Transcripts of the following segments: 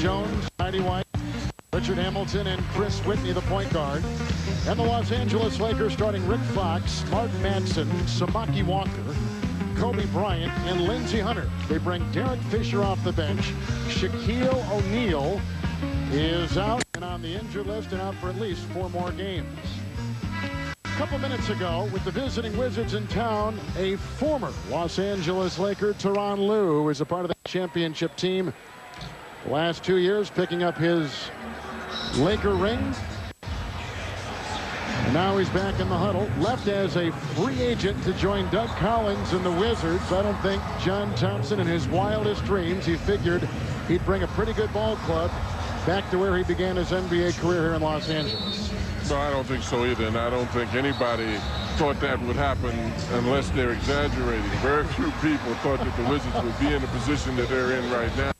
Jones, Heidi White, Richard Hamilton, and Chris Whitney, the point guard. And the Los Angeles Lakers starting Rick Fox, Mark Madsen, Samaki Walker, Kobe Bryant, and Lindsey Hunter. They bring Derek Fisher off the bench. Shaquille O'Neal is out and on the injured list and out for at least 4 more games. A couple minutes ago, with the visiting Wizards in town, a former Los Angeles Laker, Tyronn Lue, who is a part of the championship team the last 2 years, picking up his Laker ring. And now he's back in the huddle, left as a free agent to join Doug Collins and the Wizards. I don't think John Thompson, in his wildest dreams, he figured he'd bring a pretty good ball club back to where he began his NBA career here in Los Angeles. No, I don't think so either, and I don't think anybody thought that would happen unless they're exaggerating. Very few people thought that the Wizards would be in the position that they're in right now.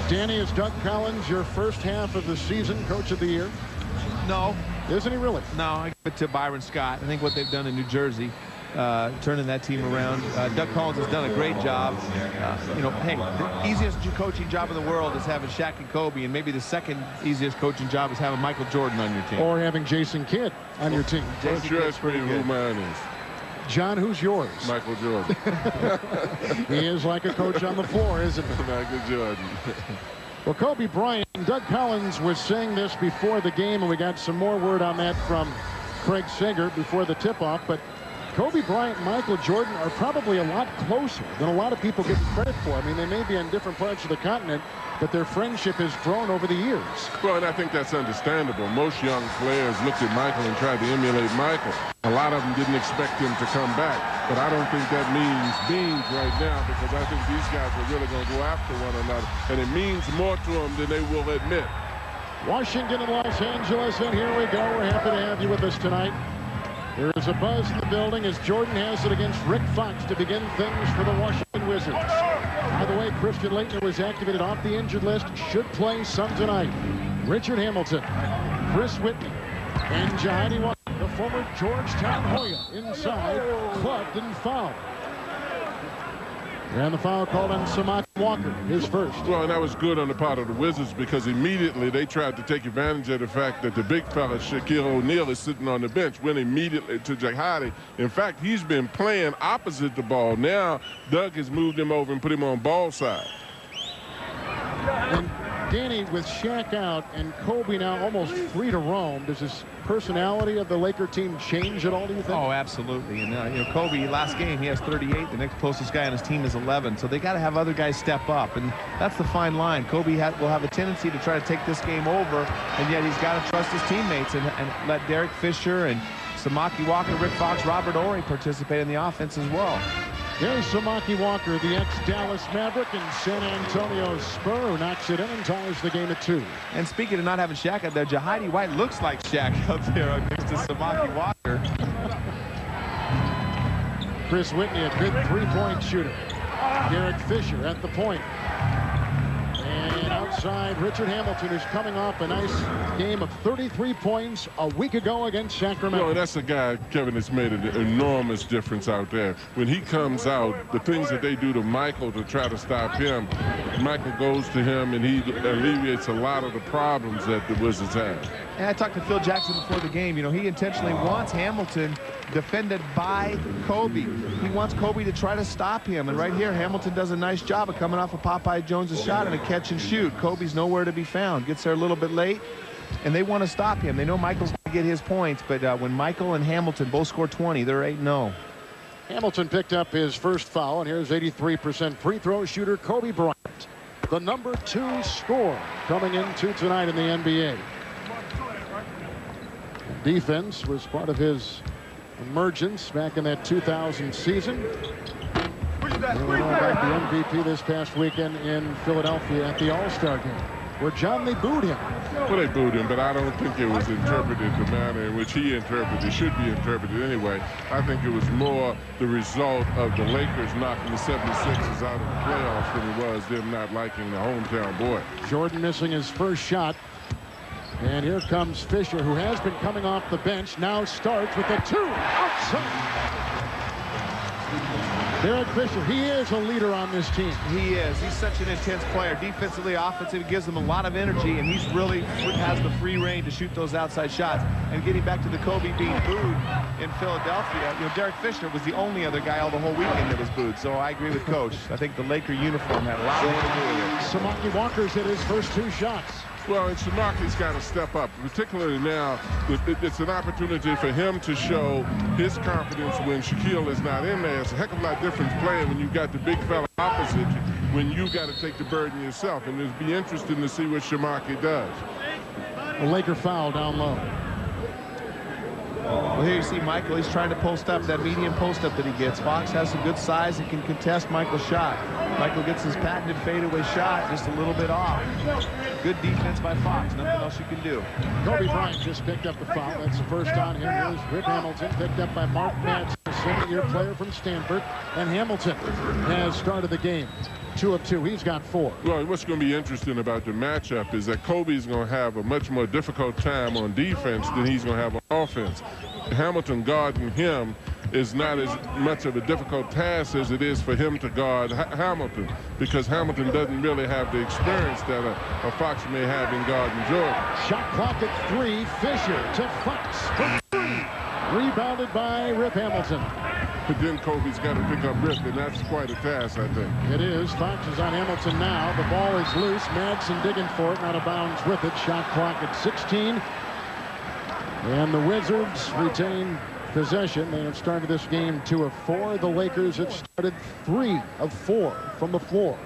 Danny, is Doug Collins your first half of the season Coach of the Year? No. Isn't he really? No, I give it to Byron Scott. I think what they've done in New Jersey, turning that team around. Doug Collins has done a great job. You know, hey, the easiest coaching job in the world is having Shaq and Kobe, and maybe the second easiest coaching job is having Michael Jordan on your team. Or having Jason Kidd on your team. Jason Kidd's pretty good. Who mine is? John, who's yours? Michael Jordan. He is like a coach on the floor, isn't he? Michael Jordan. Well, Kobe Bryant, Doug Collins was saying this before the game, and we got some more word on that from Craig Sager before the tip-off, but Kobe Bryant and Michael Jordan are probably a lot closer than a lot of people give credit for. I mean, they may be on different parts of the continent, but their friendship has grown over the years. Well, and I think that's understandable. Most young players looked at Michael and tried to emulate Michael. A lot of them didn't expect him to come back, but I don't think that means beans right now, because I think these guys are really going to go after one another, and it means more to them than they will admit. Washington and Los Angeles, and here we go. We're happy to have you with us tonight. There is a buzz in the building as Jordan has it against Rick Fox to begin things for the Washington Wizards. By the way, Christian Laettner was activated off the injured list, should play some tonight. Richard Hamilton, Chris Whitney, and Jahidi White, the former Georgetown Hoya, inside, clubbed and fouled. And the foul called on Samaki Walker, his first. Well, and that was good on the part of the Wizards, because immediately they tried to take advantage of the fact that the big fella, Shaquille O'Neal, is sitting on the bench, went immediately to Jahidi. In fact, he's been playing opposite the ball. Now, Doug has moved him over and put him on ball side. And Danny, with Shaq out and Kobe now almost free to roam, does his personality of the Laker team change at all, do you think? Oh, absolutely. And, you know, Kobe, last game, he has 38. The next closest guy on his team is 11. So they got to have other guys step up. And that's the fine line. Kobe will have a tendency to try to take this game over, and yet he's got to trust his teammates and let Derek Fisher and Samaki Walker, Rick Fox, Robert Horry participate in the offense as well. There's Samaki Walker, the ex-Dallas Maverick and San Antonio Spur, who knocks it in and ties the game at 2. And speaking of not having Shaq out there, Jahidi White looks like Shaq out there next to Samaki Walker. Chris Whitney, a good three-point shooter. Derek Fisher at the point. And outside, Richard Hamilton, who's coming off a nice game of 33 points a week ago against Sacramento. No, that's a guy, Kevin, that's made an enormous difference out there. When he comes out, the things that they do to Michael to try to stop him, Michael goes to him and he alleviates a lot of the problems that the Wizards have. And I talked to Phil Jackson before the game. You know, he intentionally wants Hamilton defended by Kobe. He wants Kobe to try to stop him. And right here, Hamilton does a nice job of coming off of Popeye Jones' shot and a catch and shoot. Kobe's nowhere to be found. Gets there a little bit late, and they want to stop him. They know Michael's going to get his points, but when Michael and Hamilton both score 20, they're 8-0. Hamilton picked up his first foul, and here's 83% free throw shooter Kobe Bryant, the #2 scorer coming into tonight in the NBA. Defense was part of his emergence back in that 2000 season. And we know about the MVP this past weekend in Philadelphia at the All-Star game, where John, they booed him. Well, they booed him, but I don't think it was interpreted the manner in which he interpreted. It should be interpreted anyway. I think it was more the result of the Lakers knocking the 76ers out of the playoffs than it was them not liking the hometown boy. Jordan missing his first shot. And here comes Fisher, who has been coming off the bench, now starts with a 2 outside. Derek Fisher, he is a leader on this team. He is. He's such an intense player. Defensively, offensively, it gives him a lot of energy, and he's really has the free reign to shoot those outside shots. And getting back to the Kobe being booed in Philadelphia, you know, Derek Fisher was the only other guy all the whole weekend that was booed. So I agree with Coach. I think the Laker uniform had a lot more to do with it. Samaki Walker's hit his first 2 shots. Well, and Shamaki's got to step up, particularly now. It's an opportunity for him to show his confidence when Shaquille is not in there. It's a heck of a lot different playing when you've got the big fella opposite you, when you got to take the burden yourself. And it'll be interesting to see what Shamaki does. A Laker foul down low. Well, here you see Michael. He's trying to post up that medium post up that he gets. Fox has some good size and can contest Michael's shot. Michael gets his patented fadeaway shot just a little bit off. Good defense by Fox. Nothing else you can do. Kobe Bryant just picked up the foul. That's the first on him. Here's Rip Hamilton, picked up by Mark Madsen, a second-year player from Stanford. And Hamilton has started the game. 2 of 2. He's got 4. Well, what's going to be interesting about the matchup is that Kobe's going to have a much more difficult time on defense than he's going to have on offense. Hamilton guarding him is not as much of a difficult task as it is for him to guard Hamilton, because Hamilton doesn't really have the experience that a Fox may have in guarding Jordan. Shot clock at 3. Fisher to Fox for 3. Rebounded by Rip Hamilton. But then Kobe's got to pick up Rip, and that's quite a task, I think. It is. Fox is on Hamilton now. The ball is loose. Madsen digging for it, out of bounds with it. Shot clock at 16. And the Wizards retain possession. They have started this game 2 of 4. The Lakers have started 3 of 4 from the floor.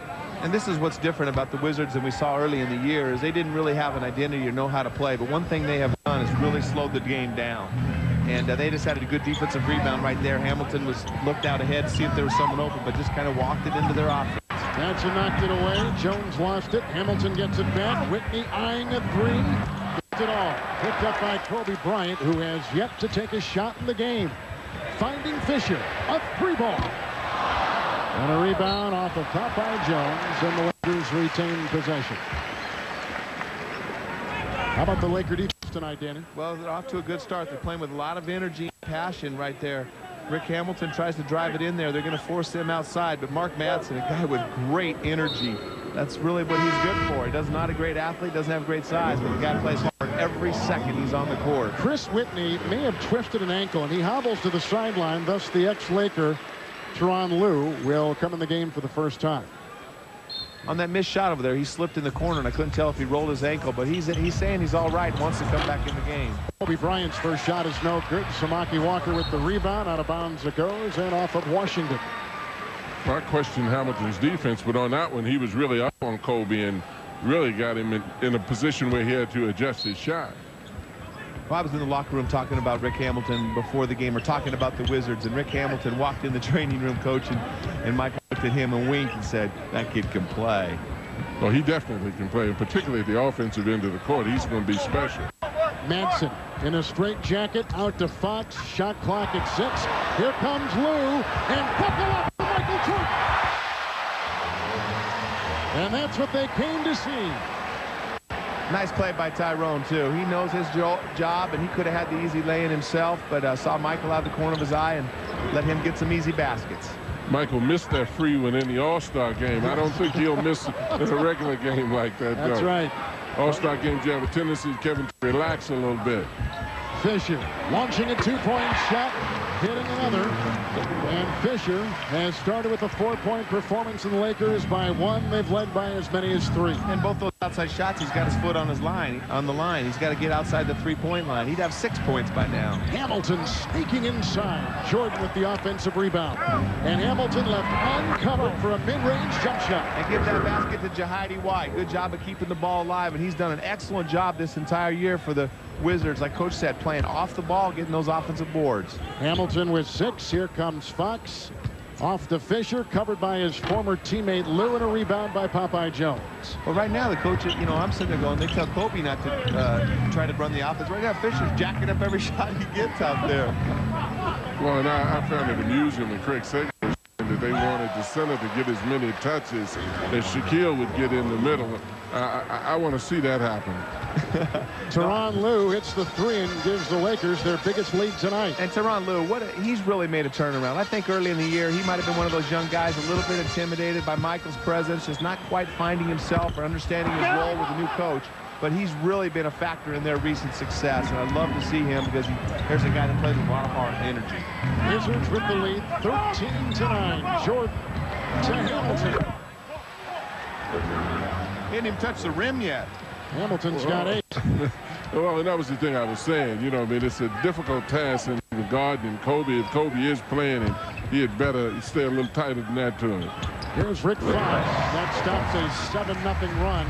And this is what's different about the Wizards than we saw early in the year, is they didn't really have an identity or know how to play. But one thing they have done is really slowed the game down. And they just had a good defensive rebound right there. Hamilton looked out ahead to see if there was someone open, but just kind of walked it into their offense. Madsen knocked it away. Jones lost it. Hamilton gets it back. Whitney eyeing a 3. Gets it all. Picked up by Kobe Bryant, who has yet to take a shot in the game. Finding Fisher. A 3 ball. And a rebound off of Popeye Jones, and the Lakers retain possession. How about the Laker defense tonight, Danny? Well, they're off to a good start. They're playing with a lot of energy and passion right there. Rick Hamilton tries to drive it in there. They're going to force him outside, but Mark Madsen, a guy with great energy. That's really what he's good for. He does not a great athlete, doesn't have great size, but the guy plays hard every second he's on the court. Chris Whitney may have twisted an ankle, and he hobbles to the sideline. Thus, the ex-Laker, Tyronn Lue, will come in the game for the first time. On that missed shot over there, he slipped in the corner, and I couldn't tell if he rolled his ankle, but he's saying he's all right, wants to come back in the game. Kobe Bryant's first shot is no good. Samaki Walker with the rebound. Out of bounds it goes, and off of Washington. I questioned Hamilton's defense, but on that one, he was really up on Kobe and really got him in a position where he had to adjust his shot. Well, I was in the locker room talking about Rick Hamilton before the game, or talking about the Wizards, and Rick Hamilton walked in the training room, coach, and Michael looked at him and winked and said, that kid can play. Well, he definitely can play, and particularly at the offensive end of the court. He's going to be special. Madsen in a straight jacket, out to Fox. Shot clock at 6. Here comes Lue, and buckle up for Michael Jordan. And that's what they came to see. Nice play by Tyrone, too. He knows his job, and he could have had the easy lay-in himself, but saw Michael out of the corner of his eye and let him get some easy baskets. Michael missed that free one in the All-Star game. I don't think he'll miss in a regular game like that, though. That's right. All-Star games, you have a tendency, Kevin, to relax a little bit. Fisher launching a 2-point shot, hitting another. And Fisher has started with a 4-point performance in the Lakers by 1. They've led by as many as 3. And both those outside shots, he's got his foot on the line. He's got to get outside the 3-point line. He'd have 6 points by now. Hamilton sneaking inside. Jordan with the offensive rebound. And Hamilton left uncovered for a mid-range jump shot. And give that basket to Jahidi White. Good job of keeping the ball alive, and he's done an excellent job this entire year for the Wizards, like Coach said, playing off the ball, getting those offensive boards. Hamilton with 6. Here comes Fox. Off to Fisher, covered by his former teammate Lue, and a rebound by Popeye Jones. Well, right now, the coach, I'm sitting there going, they tell Kobe not to try to run the offense. Right now, Fisher's jacking up every shot he gets out there. Well, and I found it amusing when Craig Sager was saying that they wanted the center to get as many touches as Shaquille would get in the middle. I want to see that happen. Tyronn Lue hits the 3 and gives the Lakers their biggest lead tonight. And Tyronn Lue, he's really made a turnaround. I think early in the year, he might have been one of those young guys a little bit intimidated by Michael's presence, just not quite finding himself or understanding his role with the new coach. But he's really been a factor in their recent success, and I'd love to see him because here's a guy that plays with a lot of heart and energy. Wizards with the lead, 13-9. Jordan to Hamilton. He didn't even touch the rim yet. Hamilton's got 8. Well, and that was the thing I was saying. You know, I mean, it's a difficult task in regarding Kobe. If Kobe is playing, and he had better stay a little tighter than that to him. Here's Rick Fox. That stops a 7-0 run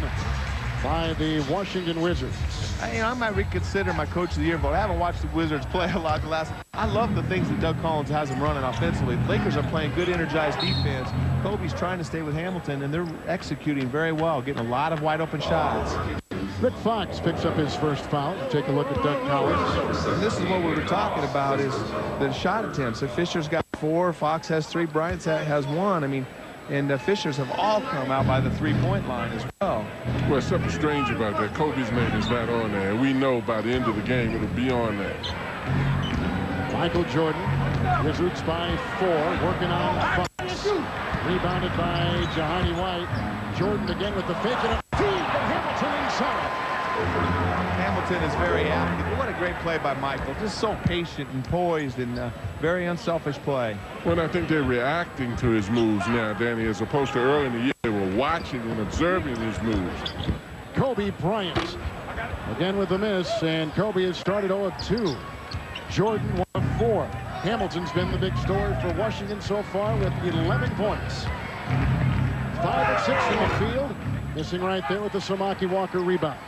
by the Washington Wizards. I might reconsider my Coach of the Year vote. I haven't watched the Wizards play a lot the last. I love the things that Doug Collins has them running offensively. The Lakers are playing good, energized defense. Kobe's trying to stay with Hamilton, and they're executing very well, getting a lot of wide-open shots. Rick Fox picks up his first foul. Take a look at Doug Collins. And this is what we were talking about, is the shot attempts. So Fisher's got 4, Fox has 3, Bryant has 1. I mean, and the Fishers have all come out by the 3-point line as well. Well, something strange about that. Kobe's name is not on there. We know by the end of the game it'll be on there. Michael Jordan, Wizards by 4, working on Fox. Rebounded by Jahani White. Jordan again with the fake and a feed, but Hamilton inside. Hamilton is very active. What a great play by Michael. Just so patient and poised and very unselfish play. Well, I think they're reacting to his moves now, Danny, as opposed to early in the year. They were watching and observing his moves. Kobe Bryant again with the miss, and Kobe has started 0-2. Jordan 1 of 4. Hamilton's been the big story for Washington so far with 11 points. 5 of 6 from the field. Missing right there with the Samaki Walker rebound.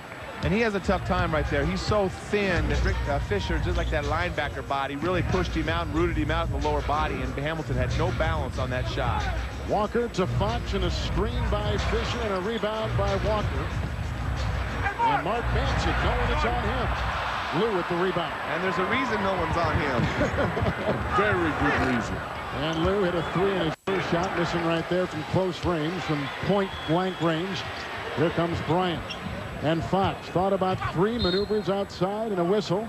And he has a tough time right there. He's so thin that Rick Fisher, just like that linebacker body, really pushed him out and rooted him out in the lower body, and Hamilton had no balance on that shot. Walker to Fox, and a screen by Fisher and a rebound by Walker. And Mark Manson, no one is on him. Lue with the rebound. And there's a reason no one's on him. Very good reason. And Lue hit a 3 in his first shot, missing right there from close range, from point-blank range. Here comes Bryant. And Fox thought about 3 maneuvers outside and a whistle.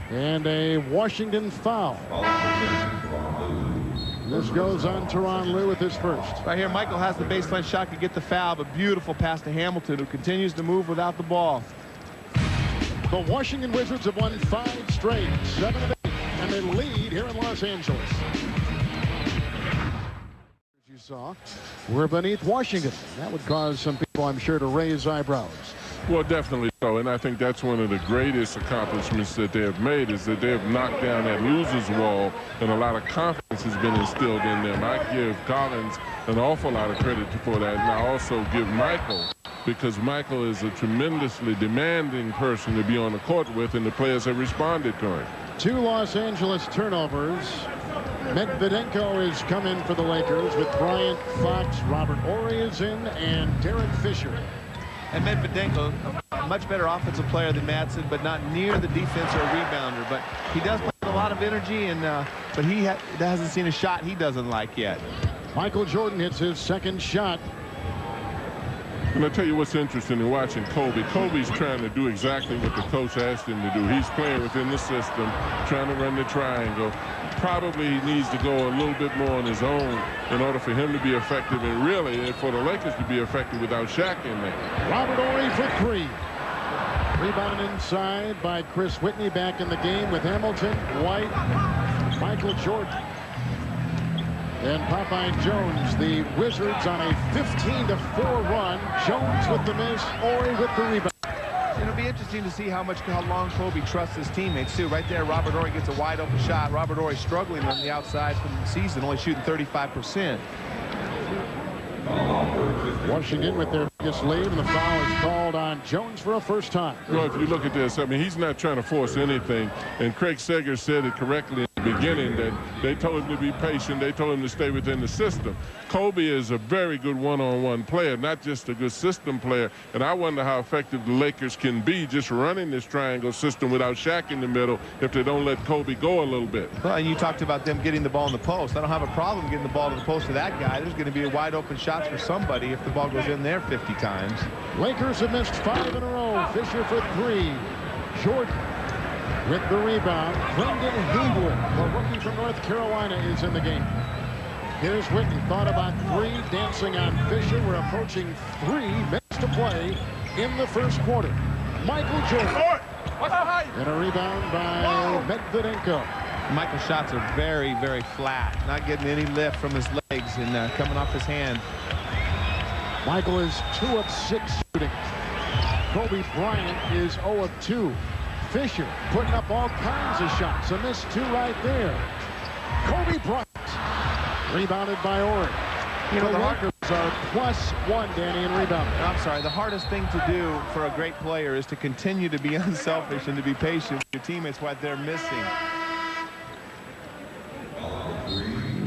And a Washington foul. This goes on Tyronn Lue with his first. Right here, Michael has the baseline shot to get the foul, but beautiful pass to Hamilton, who continues to move without the ball. The Washington Wizards have won 5 straight, 7 of 8, and they lead here in Los Angeles. As you saw, we're beneath Washington. That would cause some people, I'm sure, to raise eyebrows. Well, definitely so, and I think that's one of the greatest accomplishments that they have made, is that they have knocked down that loser's wall, and a lot of confidence has been instilled in them. I give Collins an awful lot of credit for that, and I also give Michael, because Michael is a tremendously demanding person to be on the court with, and the players have responded to him. 2 Los Angeles turnovers. Medvedenko has come in for the Lakers with Bryant, Fox, Robert Horry is in, and Derek Fisher. And Medvedenko, a much better offensive player than Madsen, but not near the defense or rebounder. But he does play with a lot of energy, and but he hasn't seen a shot he doesn't like yet. Michael Jordan hits his second shot. And I'll tell you what's interesting in watching Kobe. Kobe's trying to do exactly what the coach asked him to do. He's playing within the system, trying to run the triangle. Probably he needs to go a little bit more on his own in order for him to be effective, and really for the Lakers to be effective without Shaq in there. Robert Horry for 3. Rebounded inside by Chris Whitney, back in the game with Hamilton, White, Michael Jordan. And Popeye Jones, the Wizards on a 15-4 run. Jones with the miss, Horry with the rebound. It'll be interesting to see how long Kobe trusts his teammates, too. Right there, Robert Horry gets a wide-open shot. Robert Horry struggling on the outside from the season, only shooting 35%. Washington with their biggest lead, and the foul is called on Jones for a first time. Well, if you look at this, I mean, he's not trying to force anything, and Craig Sager said it correctly in the beginning that they told him to be patient. They told him to stay within the system. Kobe is a very good one-on-one player, not just a good system player. And I wonder how effective the Lakers can be just running this triangle system without Shaq in the middle if they don't let Kobe go a little bit. Well, and you talked about them getting the ball in the post. I don't have a problem getting the ball to the post to that guy. There's going to be a wide open shots for somebody if the ball goes in there 50 times. Lakers have missed 5 in a row. Fisher for 3. Jordan with the rebound. Brendan Haywood, the rookie from North Carolina, is in the game. Here's Whitney. Thought about 3, dancing on Fisher. We're approaching 3 minutes to play in the first quarter. Michael Jordan. And a rebound by Medvedenko. Michael's shots are very, very flat. Not getting any lift from his legs and coming off his hand. Michael is 2 of 6 shooting. Kobe Bryant is 0 of 2. Fisher putting up all kinds of shots. A missed 2 right there. Kobe Bryant rebounded by Ori. You know, the Lakers are +1, Danny, in rebounding. I'm sorry. The hardest thing to do for a great player is to continue to be unselfish and to be patient with your teammates while they're missing.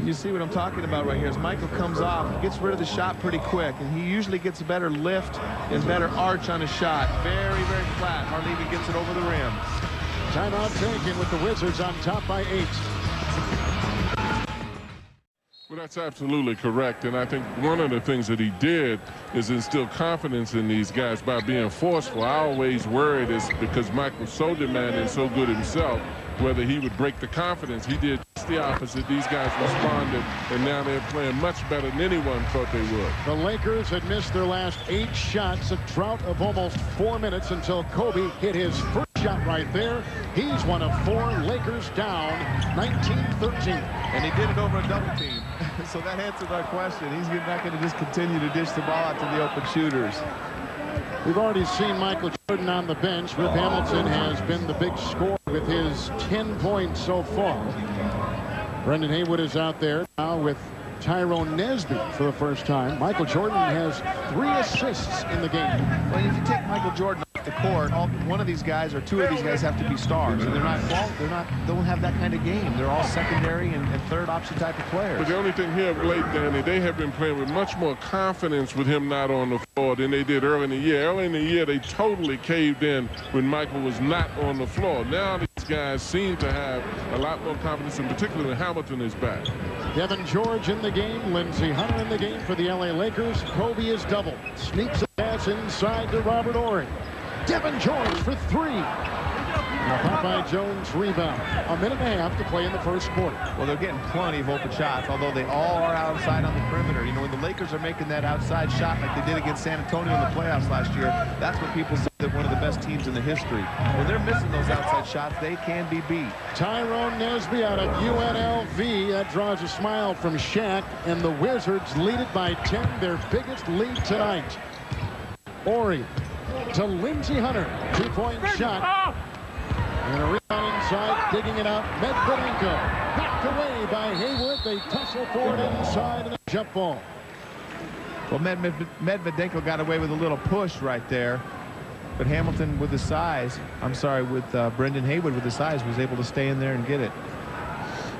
You see what I'm talking about right here. As Michael comes off, he gets rid of the shot pretty quick, and he usually gets a better lift and better arch on a shot. Very, very flat. Hardly even gets it over the rim. Timeout taken with the Wizards on top by 8. Well, that's absolutely correct, and I think one of the things that he did is instill confidence in these guys by being forceful. I always worried is because Mike was so demanding, so good himself, whether he would break the confidence. He did just the opposite. These guys responded, and now they're playing much better than anyone thought they would. The Lakers had missed their last 8 shots, a drought of almost 4 minutes until Kobe hit his first shot right there. He's 1 of 4. Lakers down 19-13. And he did it over a double team. So that answers our question. He's not going to just continue to dish the ball out to the open shooters. We've already seen Michael Jordan on the bench. Rip Hamilton has been the big scorer with his 10 points so far. Brendan Haywood is out there now with Tyrone Nesby for the first time. Michael Jordan has 3 assists in the game. Well, if you take Michael Jordan off the court, one of these guys or 2 of these guys have to be stars, and don't have that kind of game. They're all secondary and third option type of players. But the only thing here of late, Danny, they have been playing with much more confidence with him not on the floor than they did early in the year. Early in the year, they totally caved in when Michael was not on the floor. Now these guys seem to have a lot more confidence, and particularly when Hamilton is back. Kevin George in the game. Lindsey Hunter in the game for the LA Lakers. Kobe is doubled. Sneaks a pass inside to Robert Horry. Kevin George for 3. Popeye Jones rebound. 1.5 minutes to play in the first quarter. Well, they're getting plenty of open shots, although they all are outside on the perimeter. You know, when the Lakers are making that outside shot like they did against San Antonio in the playoffs last year, that's what people say they're one of the best teams in the history. When they're missing those outside shots, they can be beat. Tyrone Nesby out of UNLV. That draws a smile from Shaq, and the Wizards lead it by 10, their biggest lead tonight. Horry to Lindsey Hunter. 2-point shot. And a rebound inside, digging it out. Medvedenko knocked away by Haywood. They tussle for it inside and a jump ball. Well, Medvedenko got away with a little push right there. But Hamilton with the size, with Brendan Haywood with the size, was able to stay in there and get it.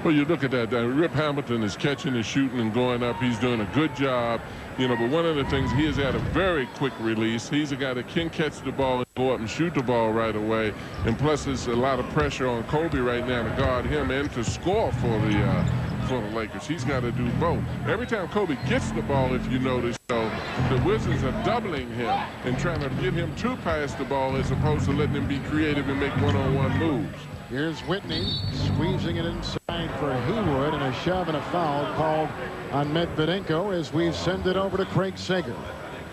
Well, you look at that. Rip Hamilton is catching and shooting and going up. He's doing a good job. You know, but one of the things, he has had a very quick release. He's a guy that can catch the ball and go up and shoot the ball right away. And plus, there's a lot of pressure on Kobe right now to guard him and to score for the Lakers. He's got to do both. Every time Kobe gets the ball, if you notice, though, the Wizards are doubling him and trying to get him to pass the ball as opposed to letting him be creative and make one-on-one moves. Here's Whitney squeezing it inside for Haywood, and a shove and a foul called on Medvedenko as we send it over to Craig Sager.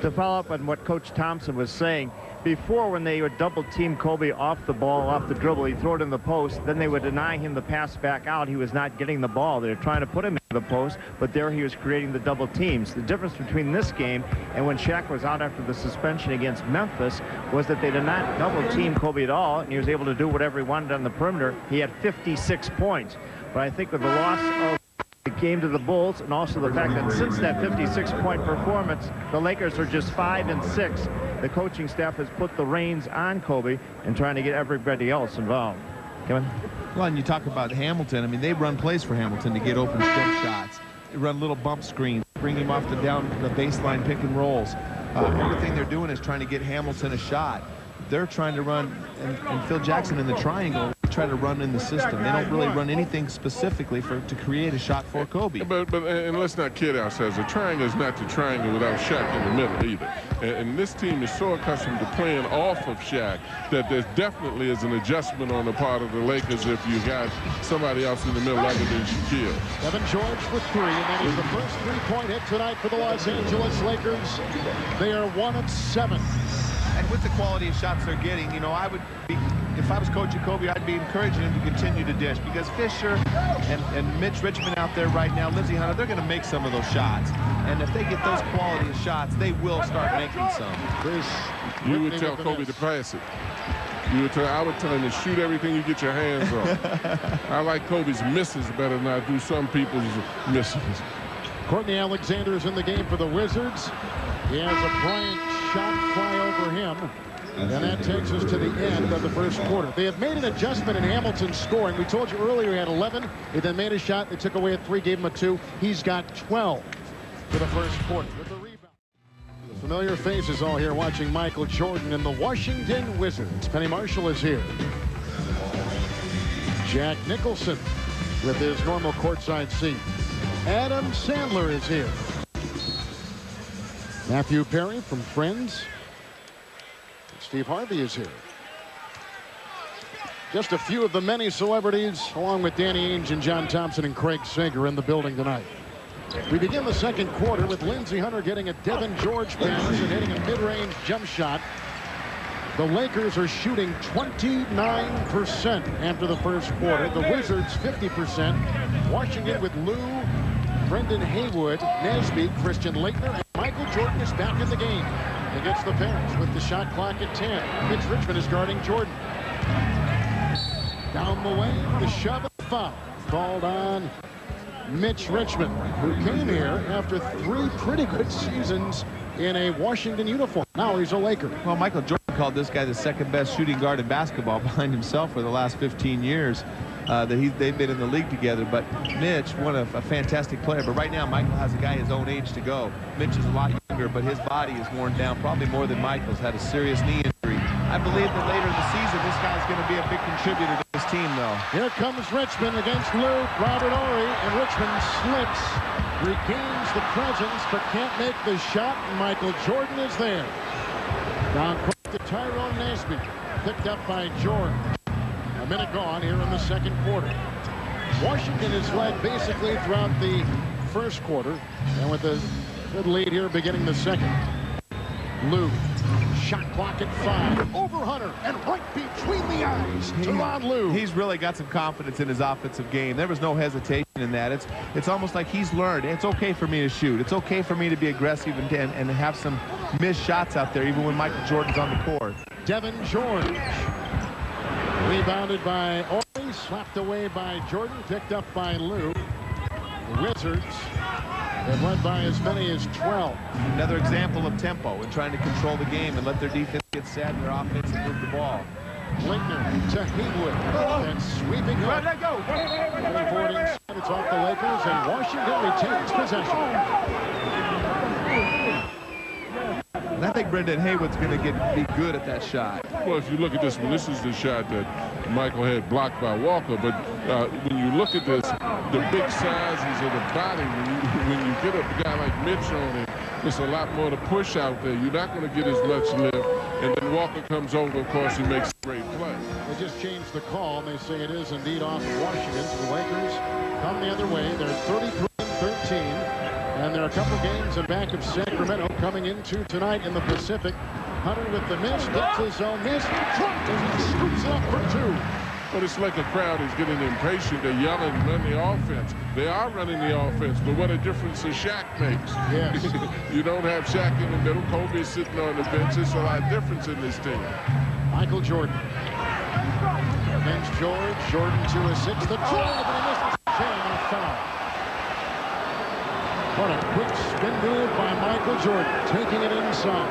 To follow up on what Coach Thompson was saying, before when they would double team Kobe off the ball, off the dribble, he'd throw it in the post, then they would deny him the pass back out. He was not getting the ball. They were trying to put him in the post, but there he was creating the double teams. The difference between this game and when Shaq was out after the suspension against Memphis was that they did not double team Kobe at all, and he was able to do whatever he wanted on the perimeter. He had 56 points. But I think with the loss of the game to the Bulls, and also the fact that since that 56-point performance, the Lakers are just 5-6. The coaching staff has put the reins on Kobe and trying to get everybody else involved. Kevin? Well, and you talk about Hamilton. I mean, they run plays for Hamilton to get open jump shots. They run little bump screens, bring him off the baseline pick and rolls. Everything they're doing is trying to get Hamilton a shot. They're trying to run, and Phil Jackson in the triangle try to run in the system. They don't really run anything specifically to create a shot for Kobe. And let's not kid ourselves. A triangle is not the triangle without Shaq in the middle either. And this team is so accustomed to playing off of Shaq that there definitely is an adjustment on the part of the Lakers if you got somebody else in the middle other than Shaquille. Devin George for 3, and that is the first three-point hit tonight for the Los Angeles Lakers. They are 1 of 7. And with the quality of shots they're getting, you know, I would be, if I was coaching Kobe, I'd be encouraging him to continue to dish, because Fisher and Mitch Richmond out there right now, Lindsey Hunter, they're going to make some of those shots. And if they get those quality of shots, they will start making some. You would tell Kobe to pass it. I would tell him to shoot everything you get your hands on. I like Kobe's misses better than I do some people's misses. Courtney Alexander's in the game for the Wizards. He has a Bryant shot fly over him. And that takes us to the end of the first quarter. They have made an adjustment in Hamilton's scoring. We told you earlier he had 11. He then made a shot. They took away a 3, gave him a 2. He's got 12 for the first quarter. With the rebound. The familiar faces all here watching Michael Jordan and the Washington Wizards. Penny Marshall is here. Jack Nicholson with his normal courtside seat. Adam Sandler is here. Matthew Perry from Friends. Steve Harvey is here. Just a few of the many celebrities, along with Danny Ainge and John Thompson and Craig Sager in the building tonight. We begin the second quarter with Lindsey Hunter getting a Devin George pass and hitting a mid-range jump shot. The Lakers are shooting 29% after the first quarter. The Wizards 50%. Washington with Lou, Brendan Haywood, Nesby, Christian Laettner, and Michael Jordan is back in the game against the Bears with the shot clock at 10. Mitch Richmond is guarding Jordan. Down the way, the shove and foul called on Mitch Richmond, who came here after 3 pretty good seasons in a Washington uniform. Now he's a Laker. Well, Michael Jordan called this guy the second best shooting guard in basketball behind himself for the last 15 years. They've been in the league together. But Mitch, a fantastic player. But right now, Michael has a guy his own age to go. Mitch is a lot younger, but his body is worn down, probably more than Michael's. Had a serious knee injury. I believe that later in the season, this guy's going to be a big contributor to this team, though. Here comes Richmond against Luke, Robert Horry, and Richmond slips, regains the presence, but can't make the shot. Michael Jordan is there. Down to Tyrone Nesby, picked up by Jordan. A minute gone here in the second quarter. Washington has led basically throughout the first quarter, and with a good lead here beginning the second. Lou, shot clock at 5, over Hunter, and right between the eyes to Ron Lou. He's really got some confidence in his offensive game. There was no hesitation in that. It's almost like he's learned. It's okay for me to shoot. It's okay for me to be aggressive and have some missed shots out there, even when Michael Jordan's on the court. Devin George. Rebounded by Horry, slapped away by Jordan, picked up by Lou. The Wizards have led by as many as 12. Another example of tempo and trying to control the game and let their defense get set and their offense and move the ball. Laettner to Haywood, and sweeping up. Let go. Forward inside, it's off the Lakers, and Washington retains possession. And I think Brendan Haywood's going to be good at that shot. Well, if you look at this one, this is the shot that Michael had blocked by Walker. But when you look at this, the big sizes of the body, when you get a guy like Mitch on it, there's a lot more to push out there. You're not going to get as much lift. And then Walker comes over, of course, he makes a great play. They just changed the call, and they say it is indeed off of Washington. So the Lakers come the other way. They're 33-13. And there are a couple games in back of Sacramento coming into tonight in the Pacific. Hunter with the miss, gets his own miss, dropped it, and scoops it up for 2. But it's like a crowd is getting impatient. They're yelling, run the offense. They are running the offense, but what a difference a Shaq makes. Yes. You don't have Shaq in the middle. Kobe is sitting on the bench. It's a lot of difference in this team. Michael Jordan. Against George. Jordan to a 6th. The drive, and he misses the jam and a foul. What a quick spin move by Michael Jordan, taking it inside.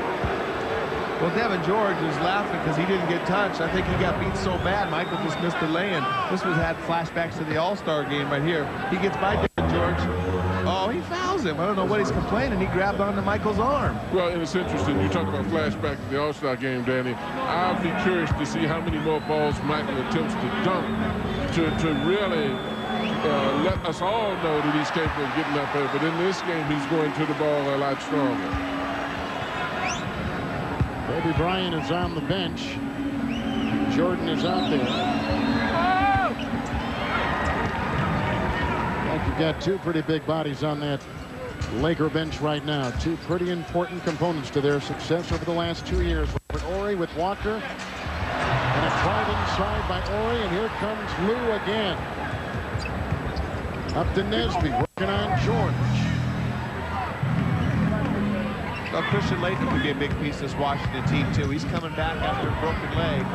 Well, Devin George is laughing because he didn't get touched. I think he got beat so bad, Michael just missed the lay-in. This had flashbacks to the All-Star game right here. He gets by Devin George. Oh, he fouls him. I don't know what he's complaining. He grabbed onto Michael's arm. Well, and it's interesting. You talk about flashback to the All-Star game, Danny. I'll be curious to see how many more balls Michael attempts to dunk to really let us all know that he's capable of getting up there. But in this game, he's going to the ball a lot stronger. Kobe Bryant is on the bench. Jordan is out there. You've got two pretty big bodies on that Laker bench right now. Two pretty important components to their success over the last 2 years. Robert Horry with Walker. And a drive inside by Horry. And here comes Lou again. Up to Nesby, working on George. Well, Christian Laettner could be a big piece of this Washington team, too. He's coming back after a broken leg,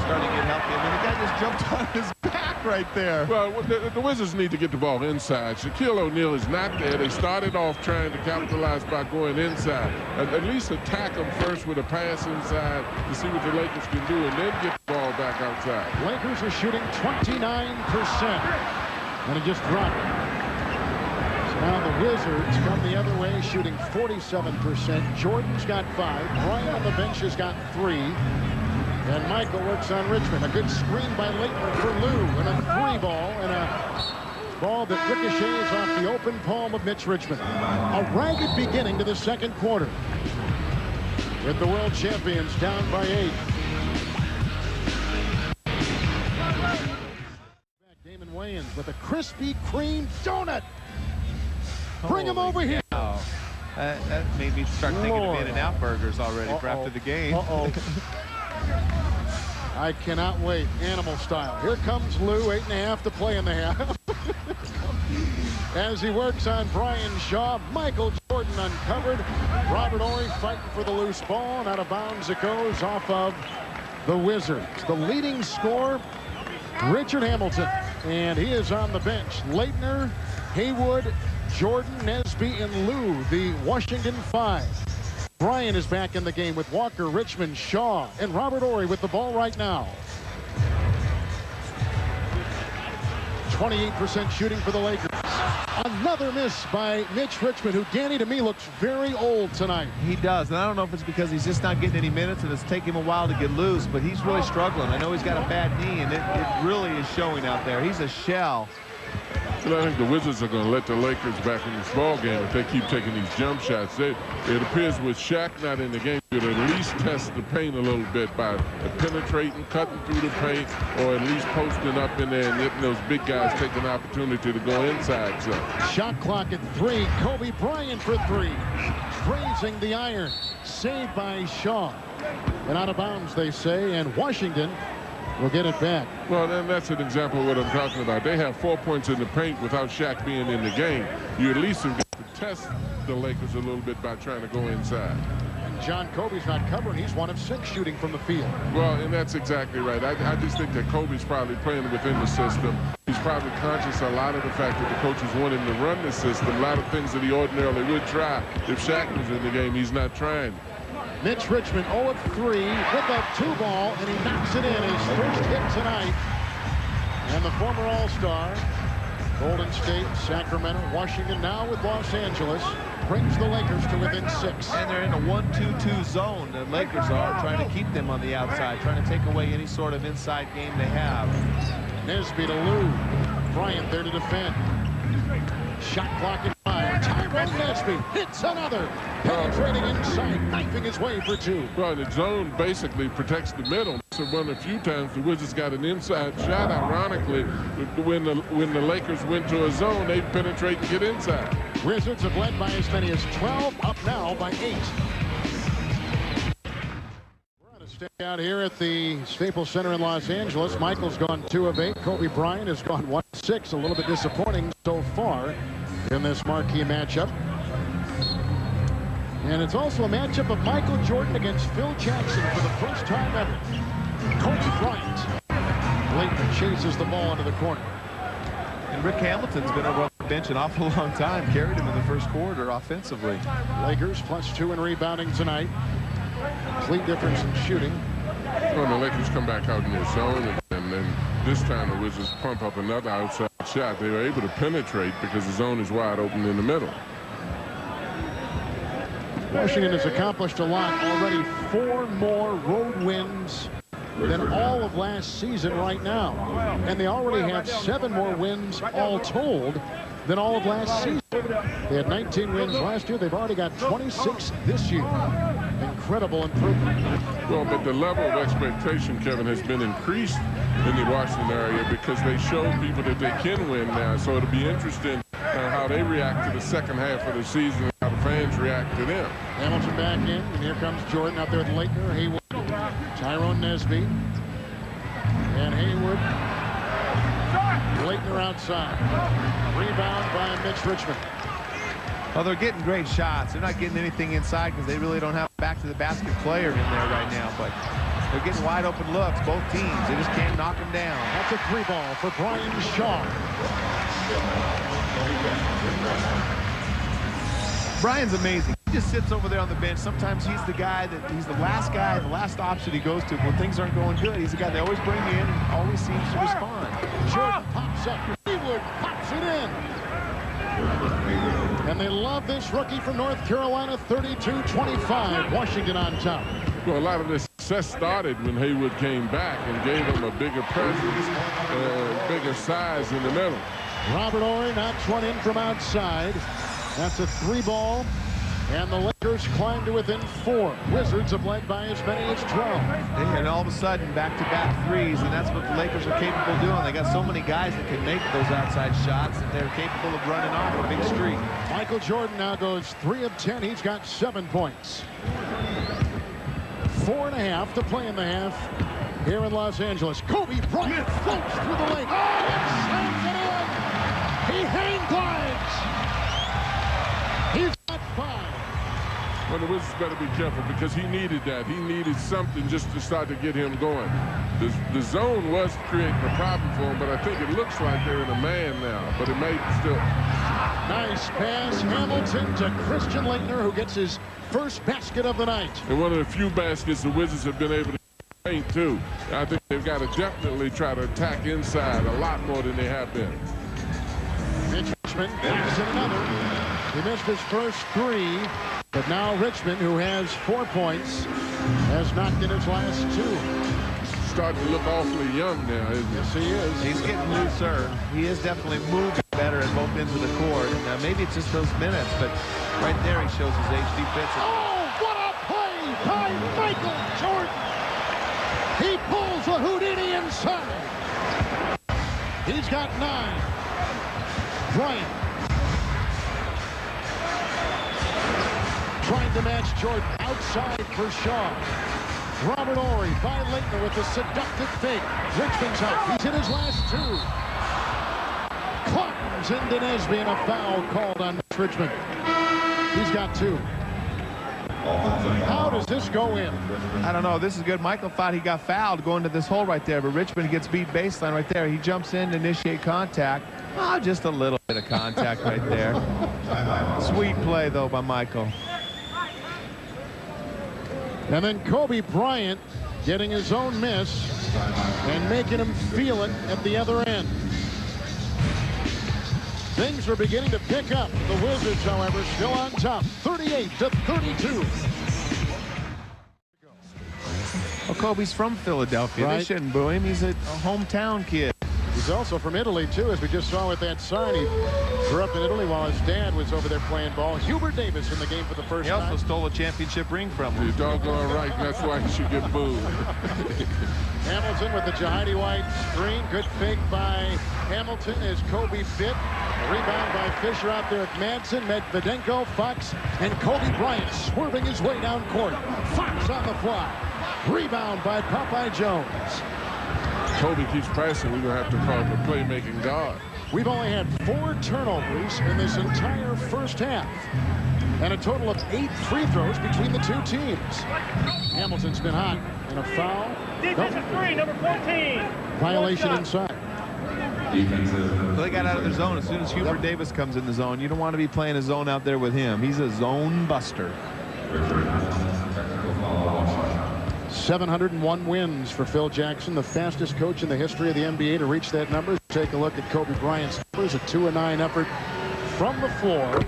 starting to get healthy. I mean, the guy just jumped on his back right there. Well, the Wizards need to get the ball inside. Shaquille O'Neal is not there. They started off trying to capitalize by going inside. At least attack them first with a pass inside to see what the Lakers can do, and then get the ball back outside. Lakers are shooting 29%. And it just dropped. Now the Wizards come the other way, shooting 47%. Jordan's got 5. Bryant on the bench has got 3. And Michael works on Richmond. A good screen by Laettner for Lou. And a 3 ball and a ball that ricochets off the open palm of Mitch Richmond. A ragged beginning to the second quarter. With the world champions down by 8. Damon Wayans with a Krispy Kreme donut. Bring him over here. That made me start thinking of In-N-Out burgers already for after the game. I cannot wait. Animal style. Here comes Lou. 8.5 to play in the half. As he works on Brian Shaw. Michael Jordan uncovered. Robert Horry fighting for the loose ball. And out of bounds it goes off of the Wizards. The leading scorer, Richard Hamilton. And he is on the bench. Laettner, Haywood, Jordan, Nesby, and Lou, the Washington 5. Bryant is back in the game with Walker, Richmond, Shaw, and Robert Horry with the ball right now. 28% shooting for the Lakers. Another miss by Mitch Richmond, who, Danny, to me, looks very old tonight. He does, and I don't know if it's because he's just not getting any minutes and it's taking him a while to get loose, but he's really struggling. I know he's got a bad knee, and it really is showing out there. He's a shell. Well, I think the Wizards are going to let the Lakers back in this ball game if they keep taking these jump shots. It appears with Shaq not in the game, you'd at least test the paint a little bit by penetrating, cutting through the paint, or at least posting up in there and letting those big guys take an opportunity to go inside. So. Shot clock at 3. Kobe Bryant for 3. Grazing the iron. Saved by Shaw. And out of bounds, they say, and Washington will get it back. Well, then that's an example of what I'm talking about. They have 4 points in the paint without Shaq being in the game. You at least have got to test the Lakers a little bit by trying to go inside. And John Kobe's not covering. He's 1 of 6 shooting from the field. Well, and that's exactly right. I just think that Kobe's probably playing within the system. He's probably conscious a lot of the fact that the coaches want him to run the system. A lot of things that he ordinarily would try. If Shaq was in the game, he's not trying. Mitch Richmond 0 of 3 with a 2-ball, and he knocks it in, his first hit tonight. And the former All-Star, Golden State, Sacramento, Washington, now with Los Angeles, brings the Lakers to within 6. And they're in a 1-2-2 zone. The Lakers are trying to keep them on the outside, trying to take away any sort of inside game they have. Nesby to Lou. Bryant there to defend. Shot clock at 5. Tyrone Nesby hits another. Penetrating inside, knifing his way for 2. Well, the zone basically protects the middle. So run a few times. The Wizards got an inside shot. Ironically, when the Lakers went to a zone, they penetrate and get inside. Wizards have led by as many as 12, up now by 8. We're on a stay out here at the Staples Center in Los Angeles. Michael's gone 2 of 8. Kobe Bryant has gone 1 of 6. A little bit disappointing so far in this marquee matchup. And it's also a matchup of Michael Jordan against Phil Jackson for the first time ever. Kobe Bryant. Laettner chases the ball into the corner. And Rick Hamilton's been over on the bench an awful long time. Carried him in the first quarter offensively. Lakers +2 in rebounding tonight. Complete difference in shooting. Well, the Lakers come back out in their zone, and then this time the Wizards pump up another outside shot. They were able to penetrate because the zone is wide open in the middle. Washington has accomplished a lot already. 4 more road wins than all of last season right now. And they already have 7 more wins all told than all of last season. They had 19 wins last year. They've already got 26 this year. Incredible improvement. Well, but the level of expectation, Kevin, has been increased in the Washington area because they showed people that they can win now. So it'll be interesting how they react to the second half of the season and how the fans react to them. Hamilton back in, and here comes Jordan out there with Laettner, Hayward, Tyrone Nesby, and Hayward. Laettner outside. Rebound by Mitch Richmond. Well, they're getting great shots. They're not getting anything inside because they really don't have a back-to-the-basket player in there right now. But they're getting wide-open looks, both teams. They just can't knock them down. That's a 3 ball for Brian Shaw. Brian's amazing. He just sits over there on the bench. Sometimes he's the last option he goes to. When things aren't going good, he's the guy they always bring in and always seems to respond. Jordan pops up. Hayward pops it in. And they love this rookie from North Carolina, 32-25. Washington on top. Well, a lot of the success started when Hayward came back and gave him a bigger presence, bigger size in the middle. Robert Horry knocks one in from outside. That's a 3 ball. And the Lakers climb to within 4. Wizards have led by as many as 12. And all of a sudden, back-to-back threes, and that's what the Lakers are capable of doing. They got so many guys that can make those outside shots that they're capable of running off a big streak. Michael Jordan now goes 3 of 10. He's got 7 points. 4.5 to play in the half here in Los Angeles. Kobe Bryant floats through the lane. Oh, and slams it in. He hang glides. He's got 5. Well, the Wizards better be careful because he needed that. He needed something just to start to get him going. The zone was creating a problem for him, but I think it looks like they're in a man now, but it may still. Nice pass, Hamilton to Christian Laettner, who gets his first basket of the night. And one of the few baskets the Wizards have been able to paint, too. I think they've got to definitely try to attack inside a lot more than they have been. Mitch Richmond knocks in another. He missed his first 3. But now Richmond, who has 4 points, has knocked in his last 2. Starting to look awfully young now, isn't he? Yes, he is. He's getting looser. He is definitely moving better at both ends of the court. Now, maybe it's just those minutes, but right there he shows his age defensive. Oh, what a play by Michael Jordan. He pulls a Houdini inside. He's got 9. Bryant trying to match Jordan outside for Shaw. Robert Horry by Laettner with a seductive fake. Richmond's out. He's in his last 2. Climbs into Nesby and a foul called on Richmond. He's got 2. How does this go in? I don't know. This is good. Michael thought he got fouled going to this hole right there, but Richmond gets beat baseline right there. He jumps in to initiate contact. Oh, just a little bit of contact right there. Sweet play, though, by Michael. And then Kobe Bryant getting his own miss and making him feel it at the other end. Things are beginning to pick up. The Wizards, however, still on top, 38-32. Well, Kobe's from Philadelphia. Right. They shouldn't boo him. He's a hometown kid. He's also from Italy, too, as we just saw with that sign. He grew up in Italy while his dad was over there playing ball. Hubert Davis in the game for the first time. He also stole a championship ring from him. You're doggone right, and that's why he should get booed. Hamilton with the Jahidi White screen. Good fake by Hamilton as Kobe bit. A rebound by Fisher out there with Madsen, Medvedenko, Fox, and Kobe Bryant swerving his way down court. Fox on the fly. Rebound by Popeye Jones. Kobe keeps passing. We're going to have to call him a playmaking guard. We've only had 4 turnovers in this entire first half. And a total of 8 free throws between the 2 teams. Hamilton's been hot. And a foul. Defensive 3, number 14. Violation inside. So they got out of their zone as soon as Hubert Davis comes in the zone. You don't want to be playing a zone out there with him. He's a zone buster. 701 wins for Phil Jackson, the fastest coach in the history of the NBA to reach that number. Take a look at Kobe Bryant's numbers, a 2-9 effort from the floor.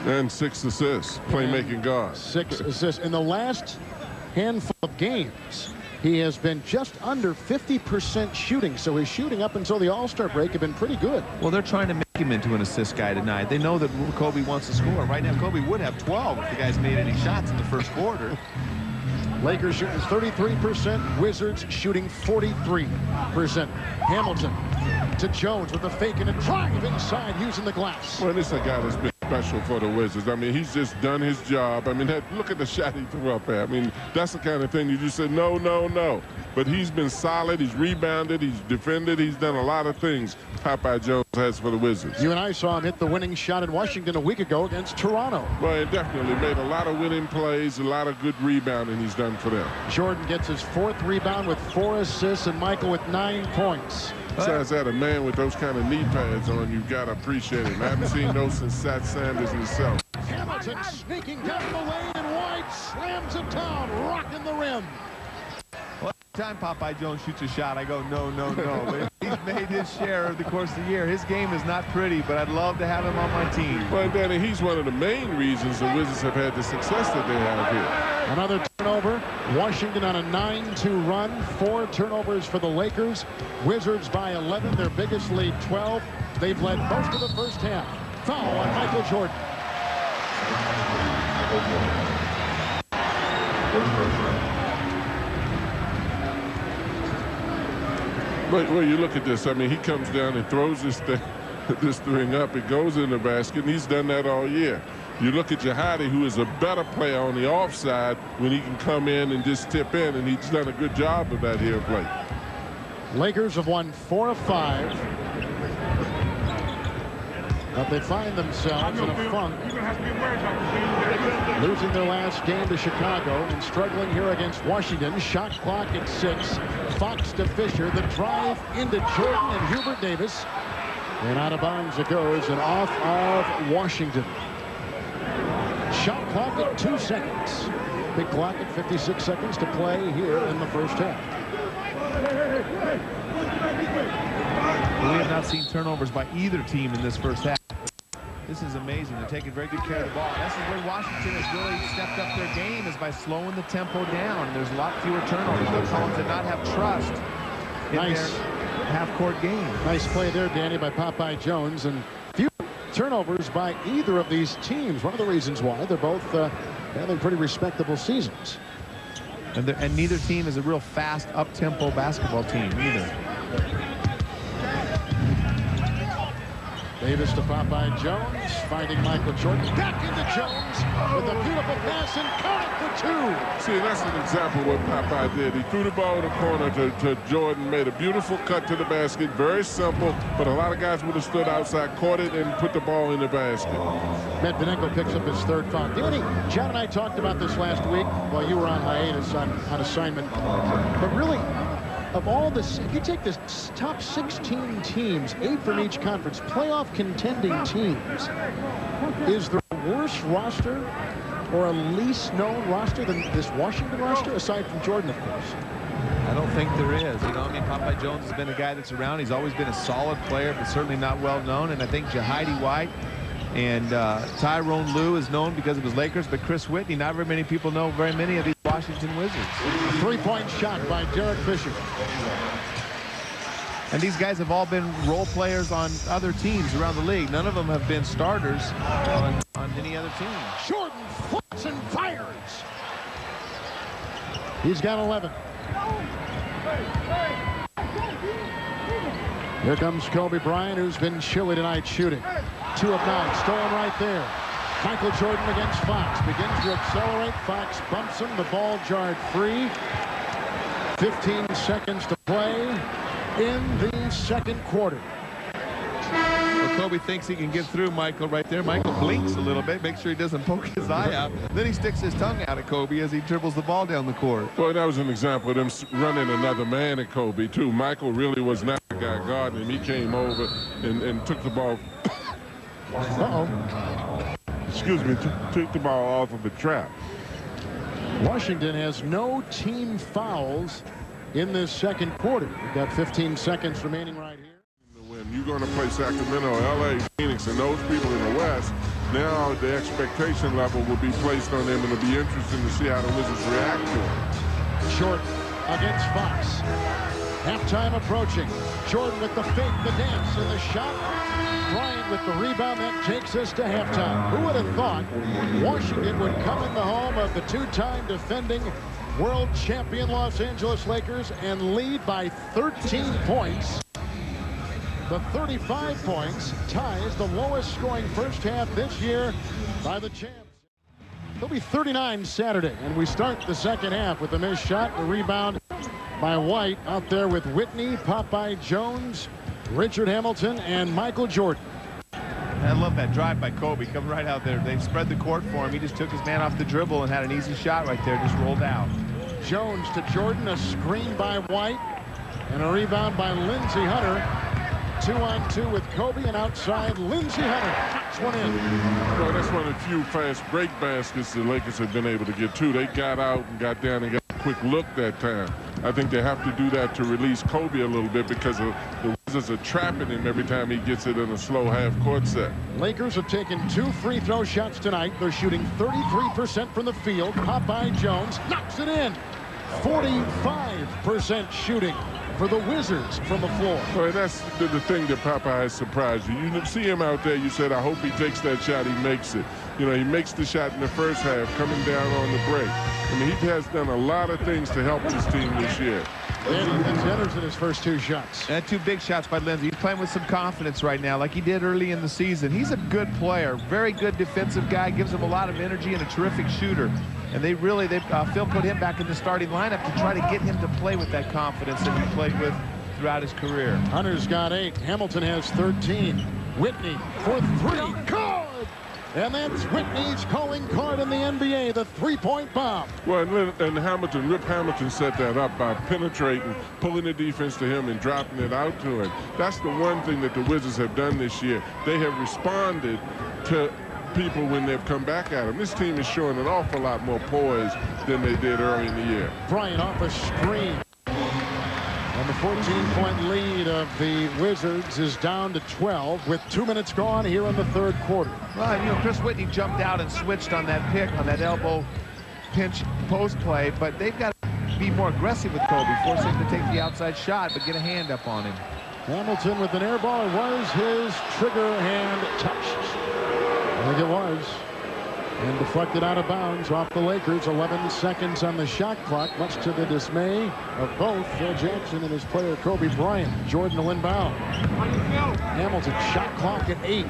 And 6 assists, playmaking guard. 6 assists. In the last handful of games, he has been just under 50% shooting. So his shooting up until the All-Star break have been pretty good. Well, they're trying to make him into an assist guy tonight. They know that Kobe wants to score. Right now, Kobe would have 12 if the guys made any shots in the first quarter. Lakers shooting 33%. Wizards shooting 43%. Hamilton to Jones with a fake and a drive inside using the glass. Well, this is a guy that's been special for the Wizards. I mean, he's just done his job. I mean, look at the shot he threw up there. I mean, that's the kind of thing you just said, no, no, no. But he's been solid. He's rebounded. He's defended. He's done a lot of things Popeye Jones has for the Wizards. You and I saw him hit the winning shot in Washington a week ago against Toronto. Well, he definitely made a lot of winning plays, a lot of good rebounding he's done for them. Jordan gets his 4th rebound with 4 assists, and Michael with 9 points. Besides that, a man with those kind of knee pads on, you've got to appreciate him. I haven't seen those since Sat Sanders himself. Hamilton sneaking down the lane, and White slams it down, rocking the rim. Well, every time Popeye Jones shoots a shot, I go, no, no, no. But he's made his share over the course of the year. His game is not pretty, but I'd love to have him on my team. Well, Danny, he's one of the main reasons the Wizards have had the success that they have here. Another turnover. Washington on a 9-2 run. 4 turnovers for the Lakers. Wizards by 11, their biggest lead 12. They've led most of the first half. Foul on Michael Jordan. But when you look at this, I mean, he comes down and throws this thing up. It goes in the basket, and he's done that all year. You look at Jahadi, who is a better player on the offside when he can come in and just tip in, and he's done a good job of that here of late. Lakers have won 4 of 5. But they find themselves in a funk, losing their last game to Chicago and struggling here against Washington. Shot clock at 6. Fox to Fisher. The drive into Jordan and Hubert Davis. And out of bounds it goes and off of Washington. Shot clock at 2 seconds. Big clock at 56 seconds to play here in the first half. We have not seen turnovers by either team in this first half. This is amazing. They're taking very good care of the ball. This is where Washington has really stepped up their game, is by slowing the tempo down. There's a lot fewer turnovers. The Columns did not have trust in their half-court game. Nice play there, Danny, by Popeye Jones. And few turnovers by either of these teams. One of the reasons why they're both having pretty respectable seasons. And neither team is a real fast, up-tempo basketball team either. Davis to Popeye Jones, finding Michael Jordan. Back into Jones with a beautiful pass and count for 2. See, that's an example of what Popeye did. He threw the ball in the corner to Jordan, made a beautiful cut to the basket. Very simple, but a lot of guys would have stood outside, caught it, and put the ball in the basket. Medvedenko picks up his 3rd foul. Danny, John and I talked about this last week while you were on hiatus on assignment. But really, of all this, if you take the top 16 teams, 8 from each conference, playoff contending teams, is there a worse roster or a least known roster than this Washington roster, aside from Jordan, of course? I don't think there is. You know, I mean, Popeye Jones has been a guy that's around. He's always been a solid player, but certainly not well known. And I think Jahidi White and Tyrone Lue is known because of his Lakers, but Chris Whitney, not very many people know very many of these Washington Wizards. 3-point shot by Derek Fisher. And these guys have all been role players on other teams around the league. None of them have been starters on any other team. Jordan flips and fires. He's got 11. Here comes Kobe Bryant, who's been chilly tonight shooting. 2 of 9, stolen right there. Michael Jordan against Fox. Begins to accelerate. Fox bumps him. The ball jarred free. 15 seconds to play in the second quarter. Well, Kobe thinks he can get through Michael right there. Michael blinks a little bit, make sure he doesn't poke his eye out. Then he sticks his tongue out at Kobe as he dribbles the ball down the court. Well, that was an example of them running another man at Kobe, too. Michael really was not the guy guarding him. He came over and took the ball. Excuse me, took the ball off of the trap. Washington has no team fouls in this second quarter. We've got 15 seconds remaining right here. When you're going to play Sacramento, LA, Phoenix, and those people in the West, now the expectation level will be placed on them, and it'll be interesting to see how the Wizards react to it. Jordan against Fox. Halftime approaching. Jordan with the fake, the dance, and the shot. Bryant with the rebound. That takes us to halftime. Who would have thought Washington would come in the home of the two-time defending world champion Los Angeles Lakers and lead by 13 points. The 35 points ties the lowest scoring first half this year by the champs. They'll be 39 Saturday, and we start the second half with a missed shot, a rebound by White out there with Whitney, Popeye Jones, Richard Hamilton, and Michael Jordan. I love that drive by Kobe. Coming right out there. They spread the court for him. He just took his man off the dribble and had an easy shot right there. Just rolled out. Jones to Jordan, a screen by White, and a rebound by Lindsey Hunter. 2-on-2 with Kobe, and outside Lindsey Hunter knocks one in. Well, that's one of the few fast break baskets the Lakers have been able to get to. They got out and got down and got a quick look that time. I think they have to do that to release Kobe a little bit because the Wizards are trapping him every time he gets it in a slow half-court set. Lakers have taken 2 free throw shots tonight. They're shooting 33% from the field. Popeye Jones knocks it in. 45% shooting for the Wizards from the floor. Well, that's the thing that Popeye has surprised you. You see him out there, you said, I hope he takes that shot, he makes it. You know, he makes the shot in the first half, coming down on the break. I mean, he has done a lot of things to help this team this year. And he enters in his first 2 shots. And 2 big shots by Lindsey. He's playing with some confidence right now, like he did early in the season. He's a good player, very good defensive guy, gives him a lot of energy, and a terrific shooter. And Phil put him back in the starting lineup to try to get him to play with that confidence that he played with throughout his career. Hunter's got 8. Hamilton has 13. Whitney for 3. Good! And that's Whitney's calling card in the NBA, the 3-point bomb. Well, and Hamilton, Rip Hamilton set that up by penetrating, pulling the defense to him and dropping it out to him. That's the one thing that the Wizards have done this year. They have responded to people when they've come back at them. This team is showing an awful lot more poise than they did early in the year. Bryant off a screen. And the 14-point lead of the Wizards is down to 12 with 2 minutes gone here in the third quarter. Well, you know, Chris Whitney jumped out and switched on that pick, on that elbow pinch post play, but they've got to be more aggressive with Kobe, force him to take the outside shot, but get a hand up on him. Hamilton with an air ball. It was his trigger hand touched. I think it was. And deflected out of bounds off the Lakers. 11 seconds on the shot clock, much to the dismay of both Phil Jackson and his player Kobe Bryant. Jordan will inbound. Hamilton, shot clock at 8.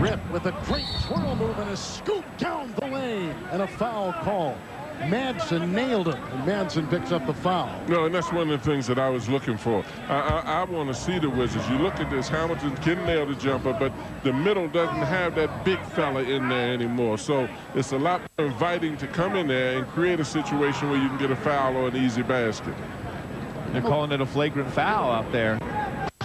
Rip with a great twirl move and a scoop down the lane. And a foul call. Madsen nailed him, and Madsen picks up the foul. No, and that's one of the things that I was looking for. I want to see the Wizards. You look at this, Hamilton can nail the jumper, but the middle doesn't have that big fella in there anymore. So it's a lot more inviting to come in there and create a situation where you can get a foul or an easy basket. They're calling it a flagrant foul out there.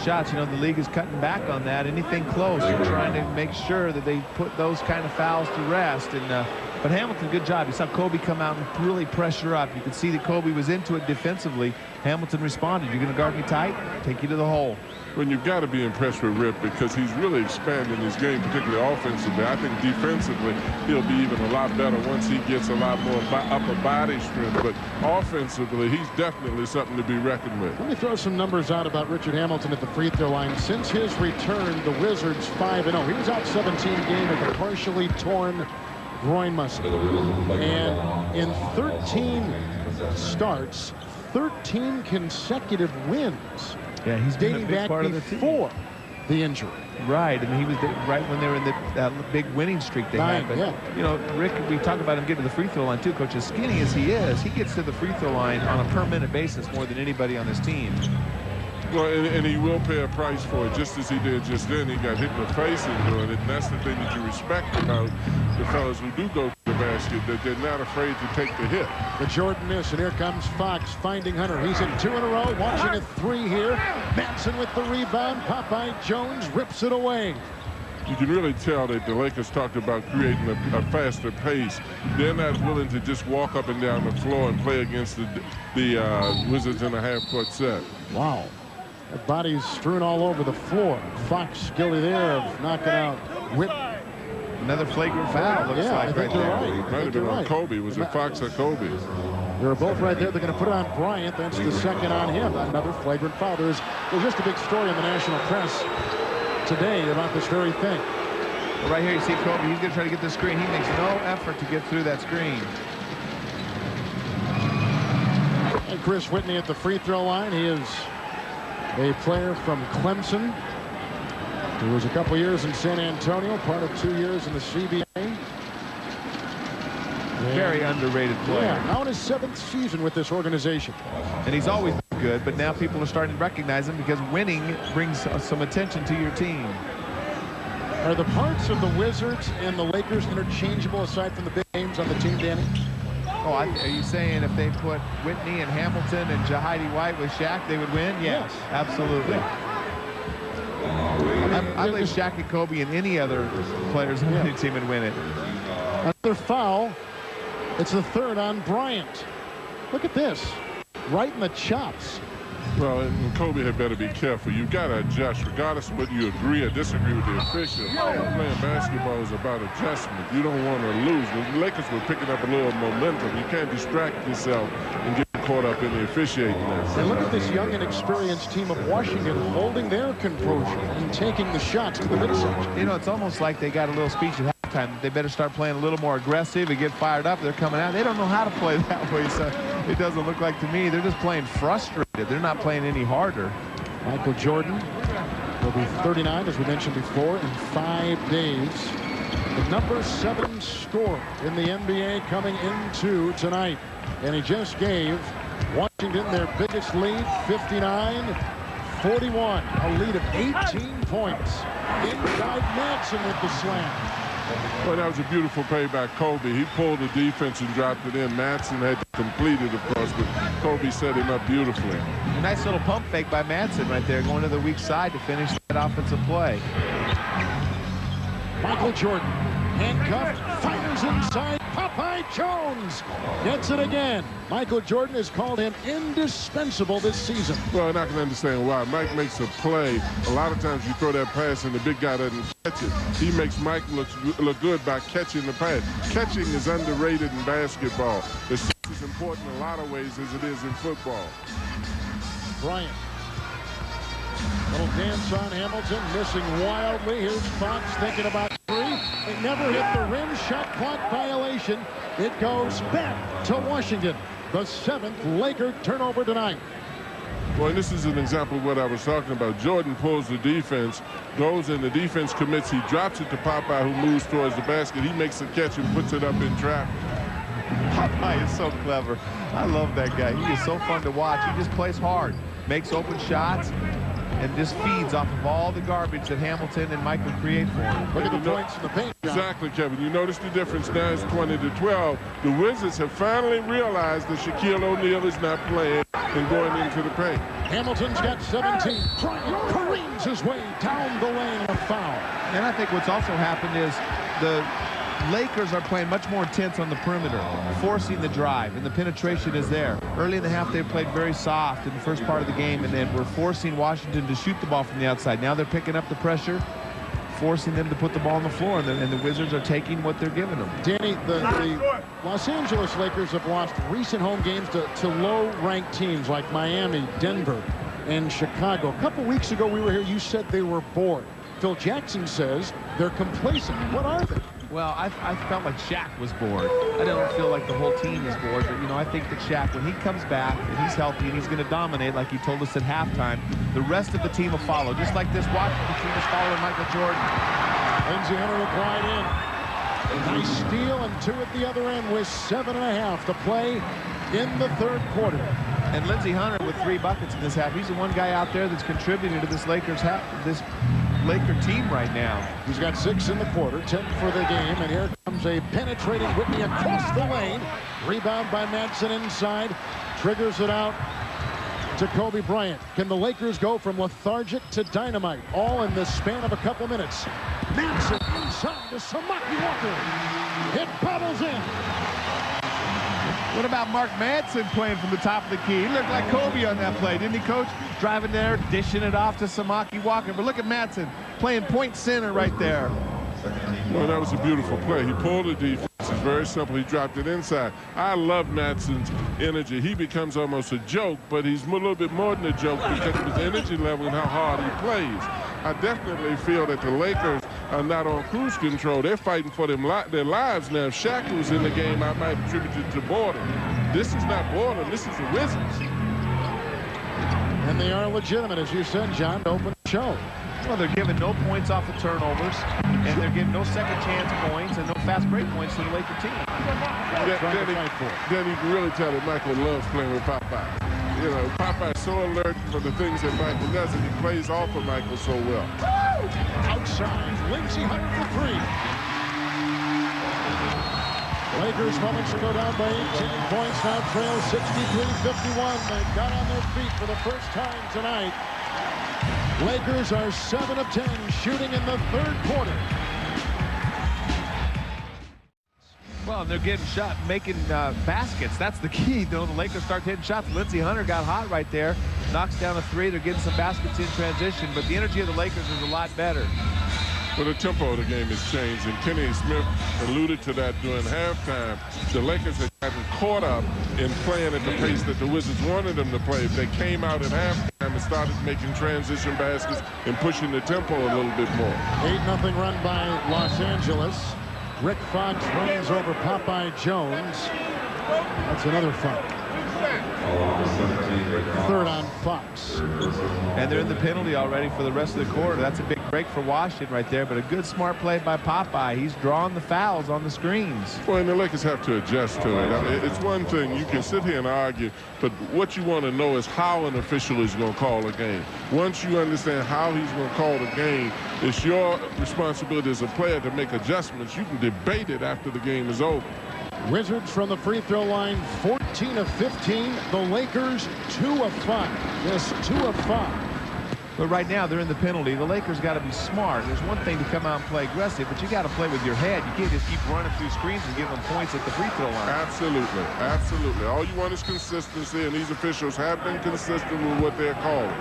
Shots, you know, the league is cutting back on that. Anything close, they're trying to make sure that they put those kind of fouls to rest. And but Hamilton, good job. You saw Kobe come out and really pressure up. You could see that Kobe was into it defensively. Hamilton responded. You're going to guard me tight? Take you to the hole. When you've got to be impressed with Rip because he's really expanding his game, particularly offensively. I think defensively, he'll be even a lot better once he gets a lot more upper body strength. But offensively, he's definitely something to be reckoned with. Let me throw some numbers out about Richard Hamilton at the free throw line. Since his return, the Wizards 5-0. He was out 17 game with a partially torn groin muscle. And in 13 starts, 13 consecutive wins. Yeah, he's dating back before the injury. Right, and he was right when they were in the big winning streak they had. But, you know, Rick, we talk about him getting to the free throw line, too. Coach, as skinny as he is, he gets to the free throw line on a per-minute basis more than anybody on this team. Well, and he will pay a price for it, just as he did just then. He got hit in the face in doing it, and that's the thing that you respect about the fellas who do go to the basket, that they're not afraid to take the hit. The Jordan miss, and here comes Fox finding Hunter. He's in 2 in a row, watching a 3 here. Madsen with the rebound. Popeye Jones rips it away. you can really tell that the Lakers talked about creating a faster pace. They're not willing to just walk up and down the floor and play against the Wizards in a half-court set. Wow. The bodies strewn all over the floor. Fox guilty there of knocking out Whit. Another flagrant foul, looks like, I think right you're there. right. Might have been on Kobe. Was it Fox or Kobe? They're both right there. They're going to put it on Bryant. That's the second on him. Another flagrant foul. There's just a big story in the national press today about this very thing. Well, right here you see Kobe. He's going to try to get the screen. He makes no effort to get through that screen. And Chris Whitney at the free throw line. He is a player from Clemson. He was a couple years in San Antonio, part of 2 years in the CBA. Very underrated player. Yeah, now in his 7th season with this organization. And he's always been good, but now people are starting to recognize him because winning brings some attention to your team. Are the parts of the Wizards and the Lakers interchangeable aside from the big names on the team, Danny? Oh, are you saying if they put Whitney and Hamilton and Jahidi White with Shaq, they would win? Yes, absolutely. I believe Shaq and Kobe and any other players on any team would win it. Another foul. It's the third on Bryant. Look at this. Right in the chops. Well, and Kobe had better be careful. You've got to adjust, regardless of whether you agree or disagree with the official. Playing basketball is about adjustment. You don't want to lose. The Lakers were picking up a little momentum. You can't distract yourself and get caught up in the officiating there. And look at this young and experienced team of Washington holding their composure and taking the shots to the midsection. You know, it's almost like they got a little speech at halftime. They better start playing a little more aggressive and get fired up. They're coming out. They don't know how to play that way, so it doesn't look like to me. They're just playing frustrated. They're not playing any harder. Michael Jordan will be 39, as we mentioned before, in 5 days. The number 7 scorer in the NBA coming into tonight. And he just gave Washington their biggest lead, 59-41. A lead of 18 points. Inside Madsen with the slam. Well, that was a beautiful play by Kobe. He pulled the defense and dropped it in. Madsen had to complete it, of course, but Kobe set him up beautifully. A nice little pump fake by Madsen right there, going to the weak side to finish that offensive play. Michael Jordan, handcuffed, fires inside. Popeye Jones gets it again. Michael Jordan has called him indispensable this season. Well, I can understand why. Mike makes a play. A lot of times you throw that pass and the big guy doesn't catch it. He makes Mike look good by catching the pass. Catching is underrated in basketball. It's as important in a lot of ways as it is in football. Bryant. Little dance on Hamilton, missing wildly. Here's Fox thinking about three. They never hit the rim. Shot clock violation. It goes back to Washington. The 7th Laker turnover tonight. Well, and this is an example of what I was talking about. Jordan pulls the defense, goes in, the defense commits. He drops it to Popeye, who moves towards the basket. He makes a catch and puts it up in traffic. Popeye is so clever. I love that guy. He is so fun to watch. He just plays hard, makes open shots, and just feeds off of all the garbage that Hamilton and Michael create for him. Look at the points in the paint. Exactly, Kevin. You notice the difference now. It's 20-12. The Wizards have finally realized that Shaquille O'Neal is not playing and going into the paint. Hamilton's got 17. Bryant careens his way down the lane, a foul. And I think what's also happened is the Lakers are playing much more intense on the perimeter, forcing the drive, and the penetration is there. Early in the half, they played very soft in the first part of the game, and then we're forcing Washington to shoot the ball from the outside. Now they're picking up the pressure, forcing them to put the ball on the floor, and the Wizards are taking what they're giving them. Danny, the Los Angeles Lakers have lost recent home games to low-ranked teams like Miami, Denver, and Chicago. A couple weeks ago, we were here. You said they were bored. Phil Jackson says they're complacent. What are they? Well, I felt like Shaq was bored. I don't feel like the whole team is bored, but, you know, I think that Shaq, when he comes back and he's healthy and he's going to dominate like he told us at halftime, the rest of the team will follow, just like this Washington team is following Michael Jordan. Lindsey Hunter will glide in. A nice steal and 2 at the other end with 7.5 to play in the third quarter. And Lindsey Hunter with 3 buckets in this half. He's the one guy out there that's contributing to this Laker team right now. He's got 6 in the quarter, 10 for the game, and here comes a penetrating Whitney across the lane. Rebound by Madsen inside, triggers it out to Kobe Bryant. Can the Lakers go from lethargic to dynamite, all in the span of a couple minutes? Manson inside to Samaki Walker. It bubbles in. What about Mark Manson playing from the top of the key? He looked like Kobe on that play, didn't he, Coach? Driving there, dishing it off to Samaki Walker. But look at Manson playing point center right there. Well, that was a beautiful play. He pulled the defense. It's very simple. He dropped it inside. I love Manson's energy. He becomes almost a joke, but he's a little bit more than a joke because of his energy level and how hard he plays. I definitely feel that the Lakers are not on cruise control. They're fighting for their lives now. If Shaq was in the game, I might attribute it to boredom. This is not boredom. This is the Wizards. And they are legitimate, as you said, John, to open the show. Well, they're giving no points off the turnovers, and they're getting no second chance points and no fast break points to the Laker team. Then you can really tell that Michael loves playing with Popeye. You know, Popeye's so alert for the things that Michael does, and he plays off of Michael so well. Outside, Lindsey Hunter for three. Lakers moments to go down by 18 points, now trail 63-51. They've got on their feet for the first time tonight. Lakers are 7 of 10 shooting in the third quarter. Well, they're getting shot, making baskets. That's the key, though. The Lakers start hitting shots. Lindsey Hunter got hot right there. Knocks down a three. They're getting some baskets in transition, but the energy of the Lakers is a lot better. Well, the tempo of the game has changed, and Kenny Smith alluded to that during halftime. The Lakers had gotten caught up in playing at the pace that the Wizards wanted them to play. If they came out at halftime and started making transition baskets and pushing the tempo a little bit more. 8-0 run by Los Angeles. Rick Fox runs over Popeye Jones. That's another foul. Third on Fox. And they're in the penalty already for the rest of the quarter. That's a big break for Washington right there, but a good smart play by Popeye. He's drawing the fouls on the screens. Well, and the Lakers have to adjust to it. I mean, it's one thing, you can sit here and argue, but what you want to know is how an official is going to call a game. Once you understand how he's going to call the game, it's your responsibility as a player to make adjustments. You can debate it after the game is over. Wizards from the free throw line, 14 of 15. The Lakers, 2 of 5. Yes, 2 of 5. But right now, they're in the penalty. The Lakers got to be smart. There's one thing to come out and play aggressive, but you got to play with your head. You can't just keep running through screens and giving them points at the free throw line. Absolutely, absolutely. All you want is consistency, and these officials have been consistent with what they're calling.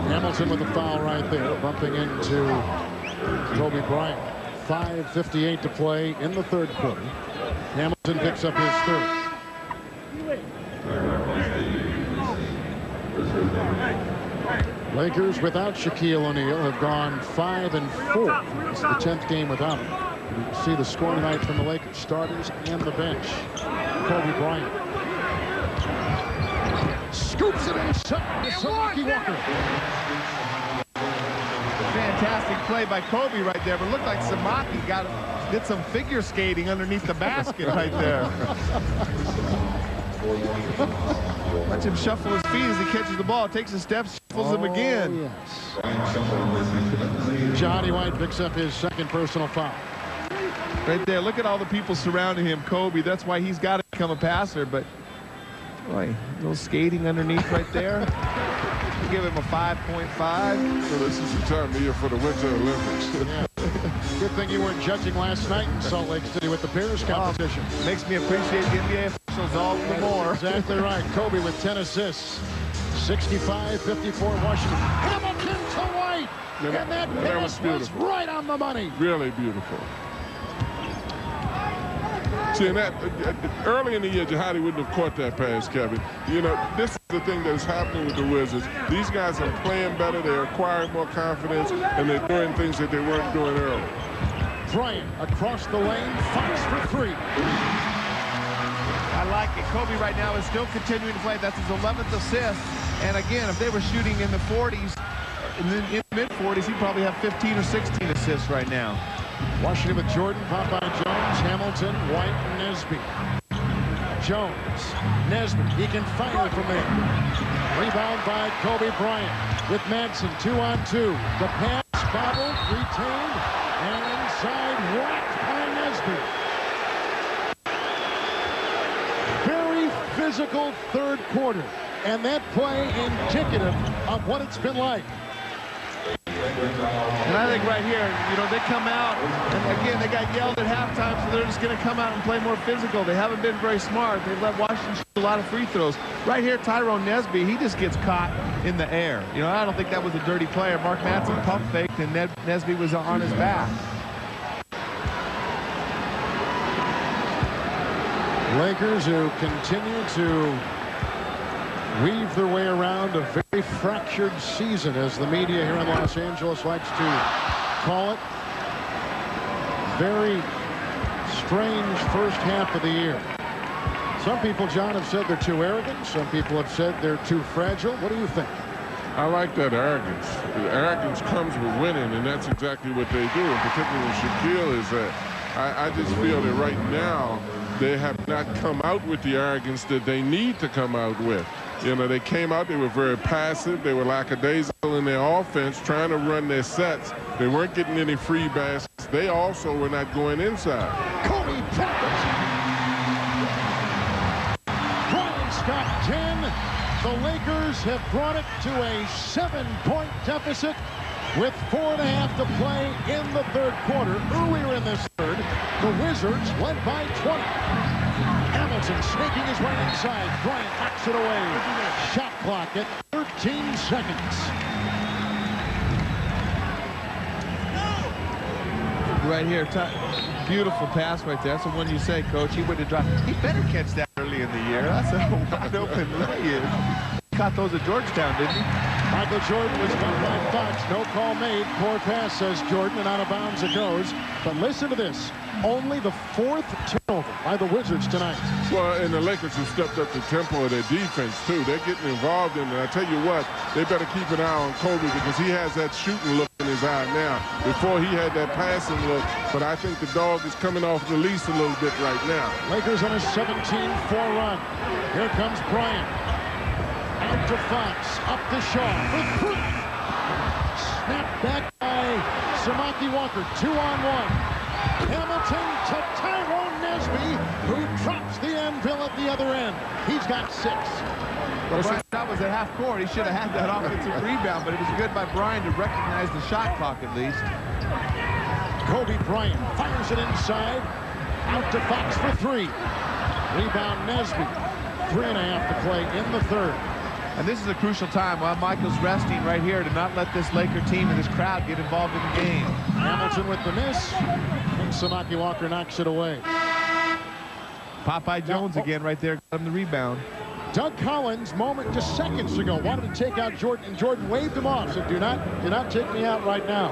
Hamilton with a foul right there, bumping into Kobe Bryant. 5:58 to play in the third quarter. Hamilton picks up his third. Lakers without Shaquille O'Neal have gone 5-4. It's the 10th game without him. You see the score tonight from the Lakers starters and the bench. Kobe Bryant scoops it inside to Samaki Walker. Fantastic play by Kobe right there, but it looked like Samaki did some figure skating underneath the basket right there. Watch him shuffle his feet as he catches the ball, takes a step, shuffles him again. Yes. Johnny White picks up his second personal foul. Right there, look at all the people surrounding him, Kobe. That's why he's got to become a passer, but boy, a little skating underneath right there. Give him a 5.5. So this is the time of year for the Winter Olympics. Yeah. Good thing you weren't judging last night in Salt Lake City with the Bears competition. Makes me appreciate the NBA officials all the more. Exactly right. Kobe with 10 assists. 65-54 Washington. Hamilton to White. And that pass was right on the money. Really beautiful. See, and that early in the year, Jihadi wouldn't have caught that pass, Kevin. You know, this is the thing that is happening with the Wizards. These guys are playing better, they're acquiring more confidence, and they're doing things that they weren't doing early. Bryant across the lane, Fox for three. I like it. Kobe right now is still continuing to play. That's his 11th assist. And again, if they were shooting in the 40s, in the mid-40s, he'd probably have 15 or 16 assists right now. Washington with Jordan, Popeye Jones, Hamilton, White, and Nesby. Jones, Nesby, he can fire from there. Rebound by Kobe Bryant with Madsen, 2-on-2. The pass, bobbled, retained, and inside, whacked by Nesby. Very physical third quarter. And that play indicative of what it's been like. And I think right here, you know, they come out, and again, they got yelled at halftime, so they're just going to come out and play more physical. They haven't been very smart. They've let Washington shoot a lot of free throws. Right here, Tyrone Nesby, he just gets caught in the air. You know, I don't think that was a dirty player. Mark Madsen pump faked, and Nesby was on his back. Lakers who continue to weave their way around a very fractured season, as the media here in Los Angeles likes to call it. Very strange first half of the year. Some people, John, have said they're too arrogant. Some people have said they're too fragile. What do you think? I like that arrogance. The arrogance comes with winning, and that's exactly what they do, and particularly when Shaquille is that. I just feel that right now they have not come out with the arrogance that they need to come out with. You know, they came out, they were very passive, they were lackadaisical in their offense, trying to run their sets. They weren't getting any free baskets. They also were not going inside. Kobe Bryant. Bryant's got 10. The Lakers have brought it to a 7-point deficit with 4.5 to play in the third quarter. Earlier in this third, the Wizards led by 20. Hamilton sneaking his way inside. Bryant knocks it away. Shot clock at 13 seconds. Right here, beautiful pass right there. That's the one you say, Coach. He would have dropped. He better catch that early in the year. That's a wide open lay-in. Caught those at Georgetown, didn't he? Michael Jordan was met by Fox. No call made. Poor pass, says Jordan, and out of bounds it goes. But listen to this. Only the 4th turnover by the Wizards tonight. Well, and the Lakers have stepped up the tempo of their defense, too. They're getting involved in it. I tell you what, they better keep an eye on Kobe because he has that shooting look in his eye now. Before he had that passing look, but I think the dog is coming off the leash a little bit right now. Lakers on a 17-4 run. Here comes Bryant. Out to Fox. Up to Shaw for 3. Snapped back by Samaki Walker. 2-on-1. Hamilton to Tyrone Nesby, who drops the anvil at the other end. He's got 6. Well, Brian, that was at half court. He should have had that offensive rebound, but it was good by Brian to recognize the shot clock at least. Kobe Bryant fires it inside. Out to Fox for 3. Rebound Nesby. 3.5 to play in the third. And this is a crucial time while Michael's resting right here to not let this Laker team and this crowd get involved in the game. Hamilton with the miss. And Samaki Walker knocks it away. Popeye Jones again right there, got him the rebound. Doug Collins, just seconds ago, wanted to take out Jordan, and Jordan waved him off. Said, do not take me out right now.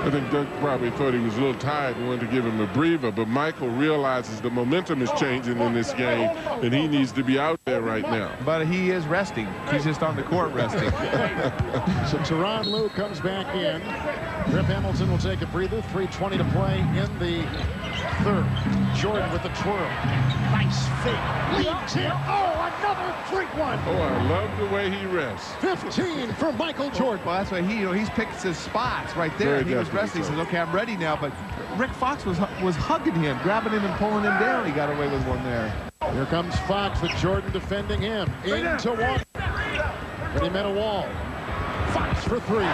I think Doug probably thought he was a little tired and wanted to give him a breather, but Michael realizes the momentum is changing in this game, and he needs to be out there right now. But he is resting. He's just on the court resting. So Tyronn Lue comes back in. Rip Hamilton will take a breather. 3:20 to play in the third. Jordan with the twirl. Nice fake. Leads in. Oh, another great one. Oh, I love the way he rests. 15 for Michael Jordan. Well, that's why he's picked his spots right there. Very He was resting. He says, okay, I'm ready now. But Rick Fox was hugging him, grabbing him and pulling him down. He got away with one there. Here comes Fox with Jordan defending him. Into one. But he met a wall. Fox for 3.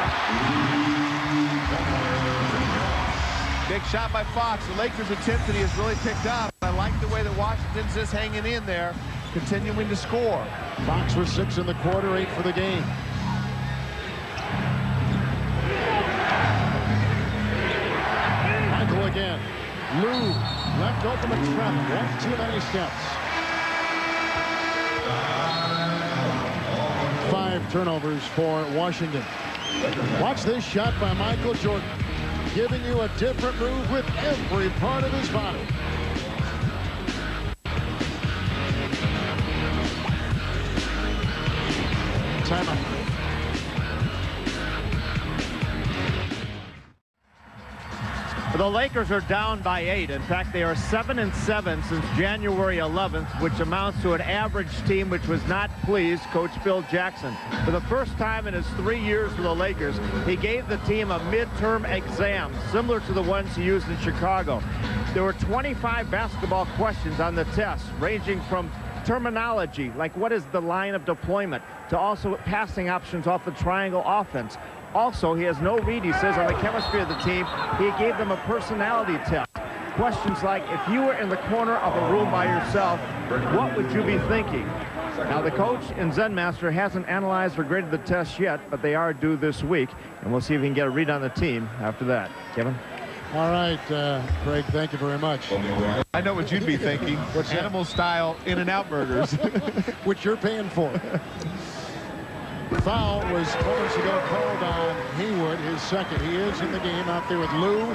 Big shot by Fox. The Lakers' intensity has really picked up. I like the way that Washington's just hanging in there, continuing to score. Fox was 6 in the quarter, 8 for the game. Michael again. Lue left open to Trevor. One too many steps. 5 turnovers for Washington. Watch this shot by Michael Jordan, giving you a different move with every part of his body. Timeout. The Lakers are down by 8. In fact, they are 7-7 since January 11th, which amounts to an average team which was not pleased Coach Phil Jackson. For the first time in his 3 years with the Lakers, he gave the team a midterm exam, similar to the ones he used in Chicago. There were 25 basketball questions on the test, ranging from terminology, like what is the line of deployment, to also passing options off the triangle offense. Also, he has no read, he says, on the chemistry of the team. He gave them a personality test. Questions like, if you were in the corner of a room by yourself, what would you be thinking? Now, the coach and Zen Master hasn't analyzed or graded the test yet, but they are due this week, and we'll see if we can get a read on the team after that. Kevin? All right, Craig, thank you very much. I know what you'd be thinking. What's that? Animal-style In-N-Out burgers. Which you're paying for. The foul was moments ago called on Haywood, his second. He is in the game out there with Lou,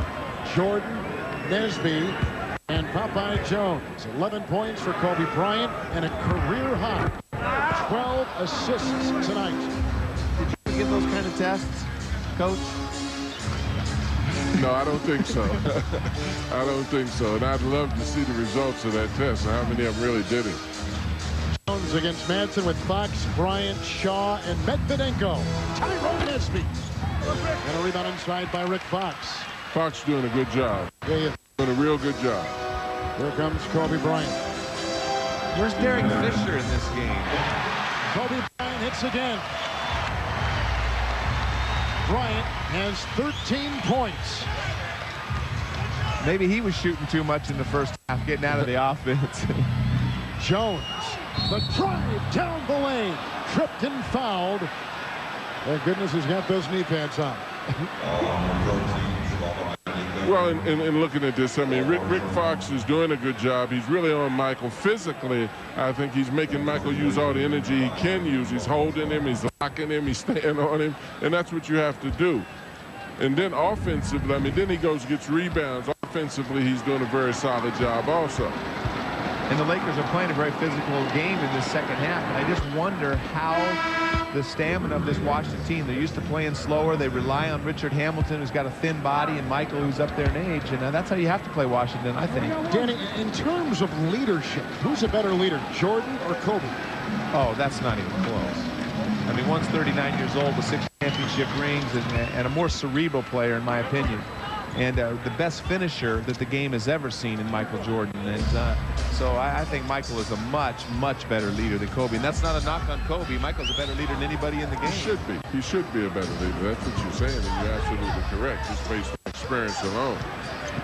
Jordan, Nesby, and Popeye Jones. 11 points for Kobe Bryant and a career high 12 assists tonight. Did you get those kind of tests, Coach? No, I don't think so. I don't think so. And I'd love to see the results of that test. How many of them really did it? Jones against Madsen with Fox, Bryant, Shaw, and Medvedenko. Tyrone Nesby. And a rebound inside by Rick Fox. Fox doing a good job. Yeah, Doing a real good job. here comes Kobe Bryant. Where's Derek Fisher in this game? Kobe Bryant hits again. Bryant has 13 points. Maybe he was shooting too much in the first half, getting out of the offense. Jones, the drive down the lane, tripped and fouled. Thank goodness he's got those knee pads on. Well, in looking at this, I mean, Rick Fox is doing a good job. He's really on Michael. Physically, I think he's making Michael use all the energy he can use. He's holding him, he's locking him, he's staying on him, and that's what you have to do. And then offensively, I mean, then he goes and gets rebounds. Offensively, he's doing a very solid job also. And the Lakers are playing a very physical game in this second half. And I just wonder how the stamina of this Washington team, they're used to playing slower. They rely on Richard Hamilton, who's got a thin body, and Michael, who's up there in age. And that's how you have to play Washington, I think. Danny, in terms of leadership, who's a better leader, Jordan or Kobe? Oh, that's not even close. I mean, one's 39 years old with 6 championship rings and a more cerebral player, in my opinion. And the best finisher that the game has ever seen in Michael Jordan. And so I think Michael is a much, much better leader than Kobe. And that's not a knock on Kobe. Michael's a better leader than anybody in the game. He should be. He should be a better leader. That's what you're saying, and you're absolutely correct, just based on experience alone.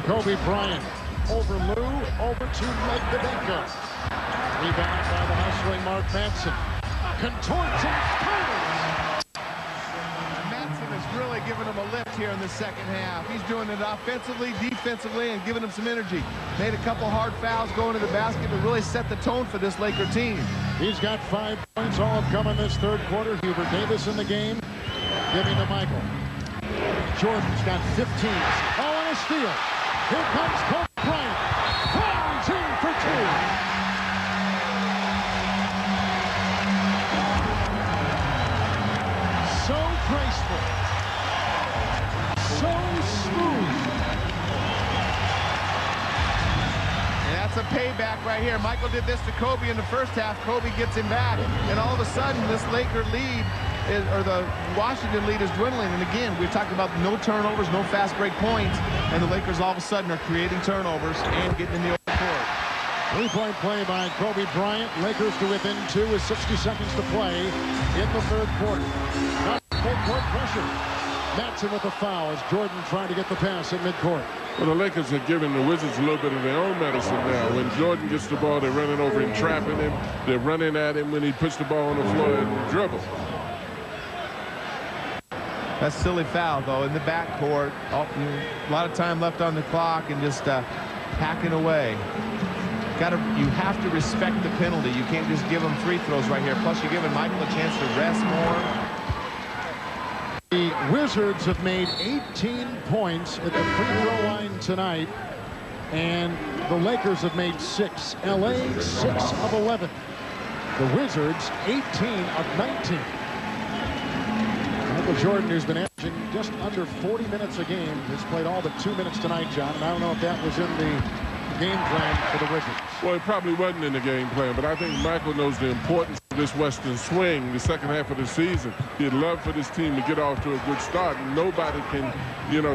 Kobe Bryant over Lou, over to Medvedenko. Rebound by the hustling Mark Madsen. Contorts and fires. Madsen is really giving him a lift here in the second half. He's doing it offensively, defensively, and giving him some energy. Made a couple hard fouls going to the basket to really set the tone for this Laker team. He's got 5 points, all have come in this third quarter. Hubert Davis in the game, giving to Michael. Jordan's got 15. Oh, and a steal. Here comes Kobe Bryant. Fires in for 2. So graceful. So smooth. And that's a payback right here. Michael did this to Kobe in the first half. Kobe gets him back. And all of a sudden, this Laker lead, or the Washington lead, is dwindling. And again, we've talked about no turnovers, no fast break points. And the Lakers all of a sudden are creating turnovers and getting in the open court. 3-point play by Kobe Bryant. Lakers to within 2 with 60 seconds to play in the third quarter. Not full court pressure. Madsen with the foul as Jordan trying to get the pass at midcourt. Well, the Lakers are giving the Wizards a little bit of their own medicine now. When Jordan gets the ball, they're running over him, trapping him. They're running at him when he puts the ball on the floor and dribbles. That's a silly foul, though, in the backcourt. A lot of time left on the clock and just hacking away. You have to respect the penalty. You can't just give him free throws right here. Plus, you're giving Michael a chance to rest more. The Wizards have made 18 points at the free throw line tonight, and the Lakers have made 6. LA 6 of 11. The Wizards 18 of 19. Michael Jordan, who's been averaging just under 40 minutes a game, has played all but 2 minutes tonight, John. And I don't know if that was in the game plan for the Wizards. Well, it probably wasn't in the game plan, but I think Michael knows the importance of this Western swing the second half of the season. He'd love for this team to get off to a good start, and nobody can,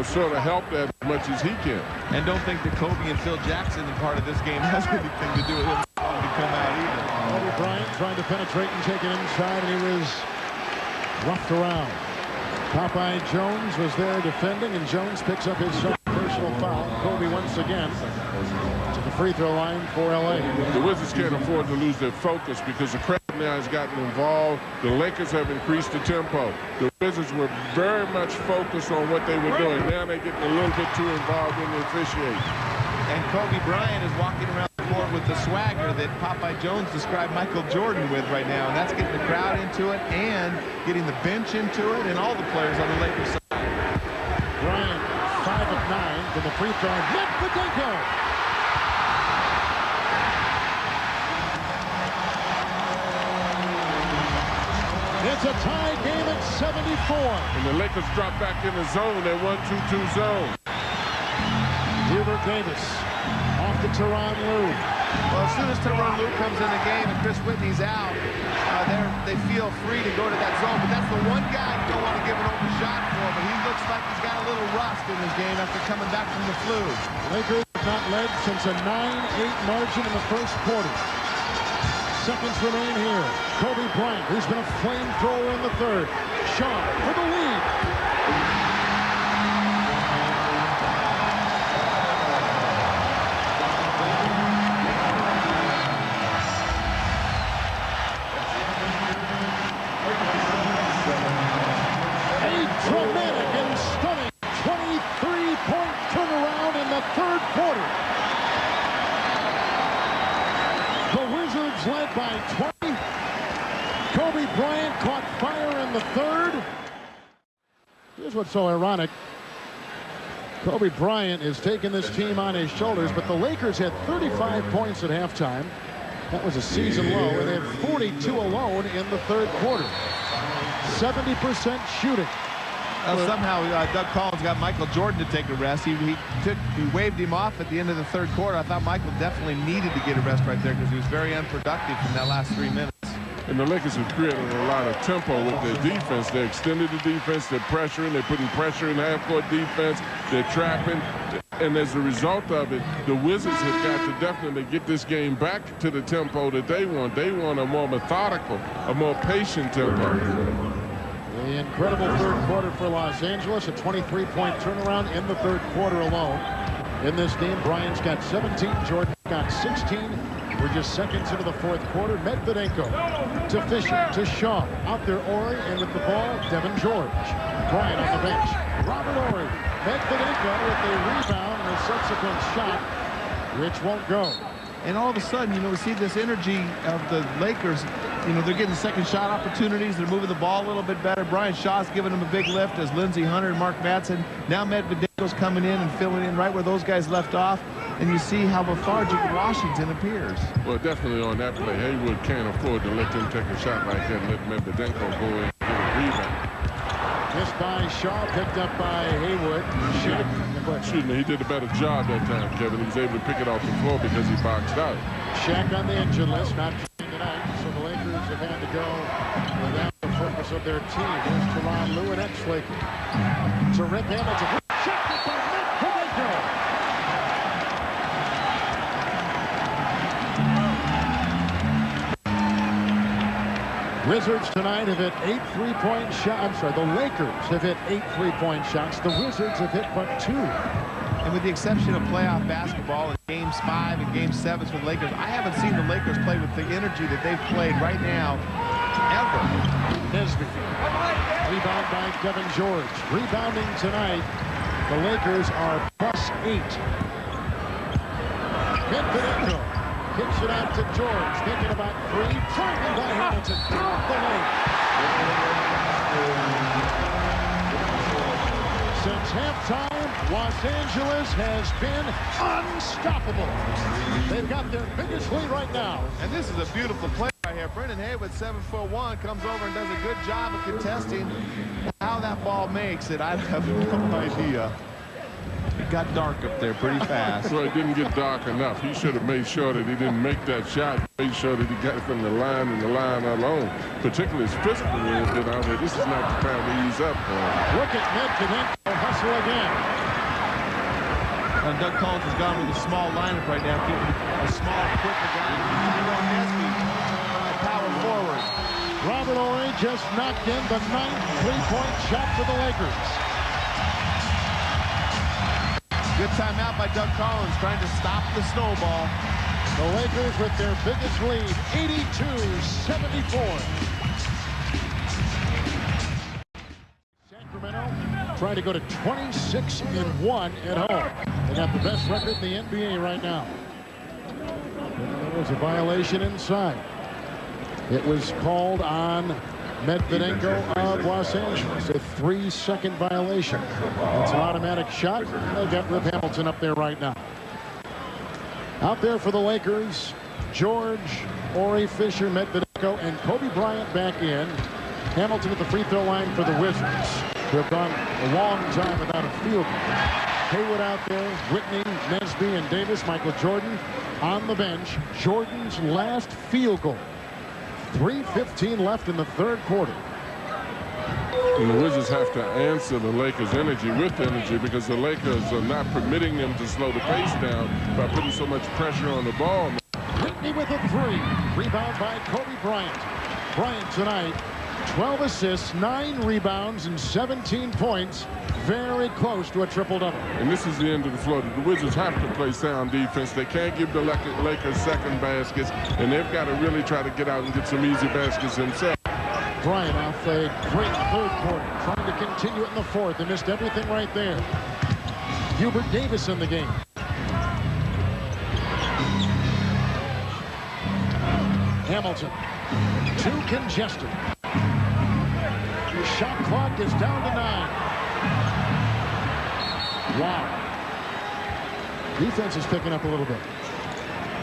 sort of help that as much as he can. And don't think that Kobe and Phil Jackson, part of this game, has anything to do with him come out either. Kobe Bryant trying to penetrate and take it inside, and he was roughed around. Popeye Jones was there defending, and Jones picks up his second personal foul. Kobe once again to the free throw line for LA. The Wizards can't afford to lose their focus because the crowd now has gotten involved. The Lakers have increased the tempo. The Wizards were very much focused on what they were doing. Now they're getting a little bit too involved in the officiating. And Kobe Bryant is walking around the court with the swagger that Popeye Jones described Michael Jordan with right now. And that's getting the crowd into it and getting the bench into it and all the players on the Lakers side. Bryant, 5 of 9 from the free throw. Medvedenko. It's a tie game at 74. And the Lakers drop back in the zone, that 1-2-2 zone. Hubert Davis off to Tyronn Lue. Well, as soon as Tyronn Lue comes in the game and Chris Whitney's out, they feel free to go to that zone. But that's the one guy you don't want to give an open shot for. But he looks like he's got a little rust in his game after coming back from the flu. Lakers have not led since a 9-8 margin in the first quarter. Seconds remain here. Kobe Bryant, who's been a flamethrower in the third. Shaw for the lead. A dramatic and stunning 23-point turnaround in the third quarter. The Wizards led by 20. Kobe Bryant caught fire in the third. Here's what's so ironic. Kobe Bryant is taking this team on his shoulders, but the Lakers had 35 points at halftime. That was a season low, and they had 42 alone in the third quarter. 70% shooting. Somehow Doug Collins got Michael Jordan to take a rest. He waved him off at the end of the third quarter. I thought Michael definitely needed to get a rest right there because he was very unproductive in that last 3 minutes. And the Lakers have created a lot of tempo with their defense. They extended the defense. They're pressuring. They're putting pressure in half-court defense. They're trapping. And as a result of it, the Wizards have got to definitely get this game back to the tempo that they want. They want a more methodical, a more patient tempo. The incredible third quarter for Los Angeles, a 23-point turnaround in the third quarter alone. In this game, Bryant's got 17, Jordan got 16. We're just seconds into the fourth quarter. Medvedenko to Fisher, to Shaw. Out there, Ori, and with the ball, Devin George. Bryant on the bench. Robert Ori. Medvedenko with a rebound and a subsequent shot, which won't go. And all of a sudden, we see this energy of the Lakers. They're getting second shot opportunities. They're moving the ball a little bit better. Brian Shaw's giving them a big lift as Lindsey Hunter and Mark Madsen. Now Medvedenko's coming in and filling in right where those guys left off. And you see how lethargic Washington appears. Well, definitely on that play, Haywood can't afford to let them take a shot like that and let Medvedenko go in and get a rebound. Missed by Shaw, picked up by Haywood. Excuse me, he did a better job that time, Kevin. He was able to pick it off the floor because he boxed out. Shaq on the injured list, not playing tonight, so the Lakers have had to go without the focus of their team. Here's Tyronn Lue, an ex-Laker. To Rick Hamilton. Shot by Medvedenko. Wizards tonight have hit 8 3-point shots. The Lakers have hit 8 3-point shots. The Wizards have hit but 2. And with the exception of playoff basketball in Games 5 and Game 7 for the Lakers, I haven't seen the Lakers play with the energy that they've played right now, ever. Nesby. Rebound by Devin George. Rebounding tonight, the Lakers are +8. Medvedenko. Kicks it out to George, thinking about 3. Trying by Hamilton, down the lane. Since halftime, Los Angeles has been unstoppable. They've got their biggest lead right now. And this is a beautiful play right here. Brendan Haywood, 7'1", comes over and does a good job of contesting. How that ball makes it, I have no idea. It got dark up there pretty fast. Well, it didn't get dark enough. He should have made sure that he didn't make that shot. Made sure that he got it from the line and the line alone. Particularly his physical has been out there. This is not the time to ease up. Look at Medvedenko hustle again. And Doug Collins has gone with a small lineup right now, keeping a small, quicker guy. Nesby, power forward. Robert Horry just knocked in the 9th three-point shot for the Lakers. Good timeout by Doug Collins, trying to stop the snowball. The Lakers with their biggest lead, 82-74. Sacramento trying to go to 26-1 at home. They got the best record in the NBA right now. There was a violation inside. It was called on Medvedenko of Los Angeles, a 3-second violation. It's an automatic shot. They've got Rip Hamilton up there right now. Out there for the Lakers, George, Horry, Fisher, Medvedenko, and Kobe Bryant back in. Hamilton at the free throw line for the Wizards, who have gone a long time without a field goal. Haywood out there, Whitney, Nesby, and Davis. Michael Jordan on the bench. Jordan's last field goal. 3:15 left in the third quarter. And the Wizards have to answer the Lakers' energy with energy, because the Lakers are not permitting them to slow the pace down by putting so much pressure on the ball. Whitney with a 3. Rebound by Kobe Bryant. Bryant tonight, 12 assists, 9 rebounds, and 17 points. Very close to a triple-double. And this is the end of the floor. The Wizards have to play sound defense. They can't give the Lakers second baskets, and they've got to really try to get out and get some easy baskets themselves. Bryant off a great third quarter, trying to continue it in the fourth. They missed everything right there. Hubert Davis in the game. Hamilton, too congested. The shot clock is down to 9. Wow. Defense is picking up a little bit.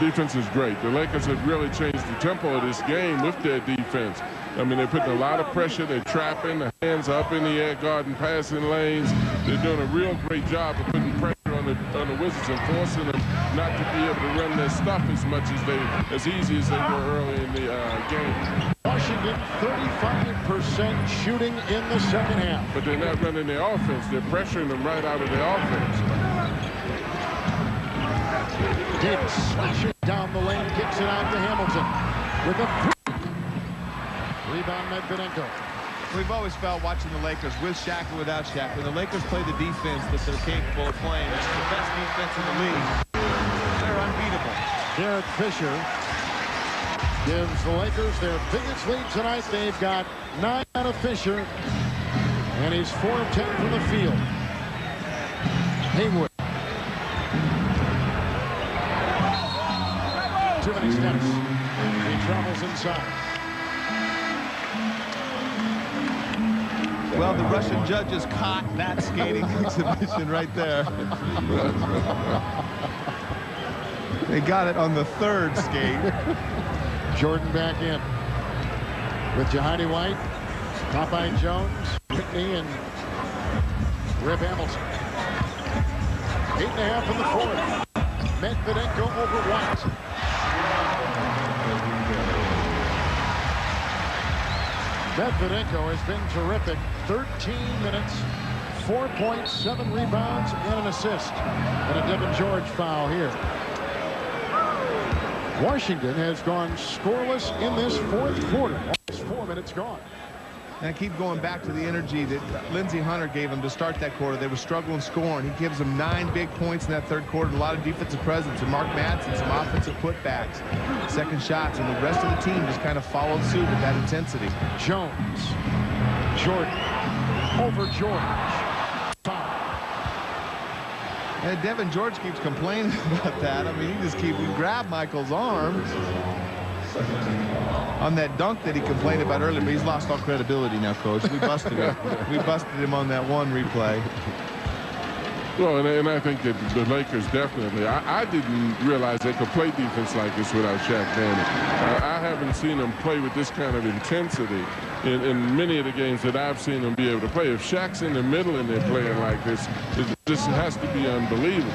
Defense is great. The Lakers have really changed the tempo of this game with their defense. I mean, they're putting a lot of pressure. They're trapping. The hands up in the air, guarding passing lanes. They're doing a real great job of putting pressure on the Wizards and forcing them not to be able to run their stuff as easy as they were early in the game. Washington 35% shooting in the second half. But they're not running their offense. They're pressuring them right out of their offense. Davis slashing down the lane, kicks it out to Hamilton with a 3. Rebound Medvedenko. We've always felt watching the Lakers with Shaq or without Shaq, when the Lakers play the defense that they're capable of playing, which is the best defense in the league, they're unbeatable. Derek Fisher gives the Lakers their biggest lead tonight. They've got 9 out of Fisher, and he's 4 of 10 from the field. Haywood. Too many steps. He travels inside. Well, the Russian judges caught that skating exhibition right there. They got it on the 3rd skate. Jordan back in with Jahidi White, Popeye Jones, Whitney, and Rip Hamilton. 8.5 in the fourth. Medvedenko over White. Medvedenko has been terrific. 13 minutes, 4.7 rebounds, and an assist. And a Devin George foul here. Washington has gone scoreless in this fourth quarter. Almost 4 minutes gone. And I keep going back to the energy that Lindsey Hunter gave them to start that quarter. They were struggling scoring. He gives them 9 big points in that third quarter, a lot of defensive presence, and Mark Madsen some offensive putbacks, second shots, and the rest of the team just kind of followed suit with that intensity. Jones, Jordan, over George. Foul. And Devin George keeps complaining about that. I mean, he grabbed Michael's arms on that dunk that he complained about earlier, but he's lost all credibility now, Coach. We busted him. We busted him on that one replay. Well, and I think that the Lakers definitely, I didn't realize they could play defense like this without Shaq Manning. I haven't seen them play with this kind of intensity in many of the games that I've seen them be able to play. If Shaq's in the middle and they're playing like this, it has to be unbelievable.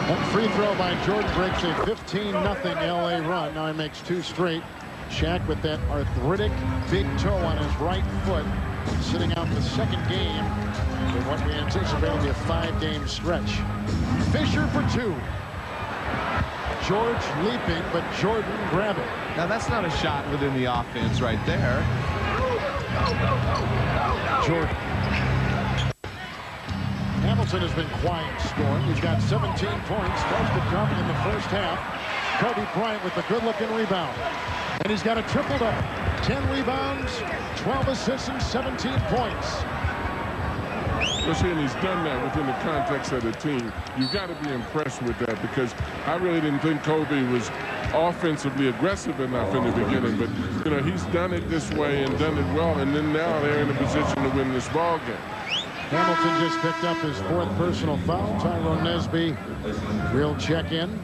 That free throw by Jordan breaks a 15-0 LA run. Now he makes 2 straight. Shaq with that arthritic big toe on his right foot. sitting out the second game in what we anticipate will be a 5-game stretch. Fisher for 2. George leaping, but Jordan grabbing. Now that's not a shot within the offense right there. Jordan. Hamilton has been quiet scoring. He's got 17 points. Most to come in the first half. Kobe Bryant with the good-looking rebound. And he's got a triple-double. 10 rebounds, 12 assists, and 17 points. And he's done that within the context of the team. You've got to be impressed with that, because I really didn't think Kobe was offensively aggressive enough in the beginning. But, you know, he's done it this way and done it well, and then now they're in a position to win this ball game. Hamilton just picked up his 4th personal foul. Tyrone Nesby will check in.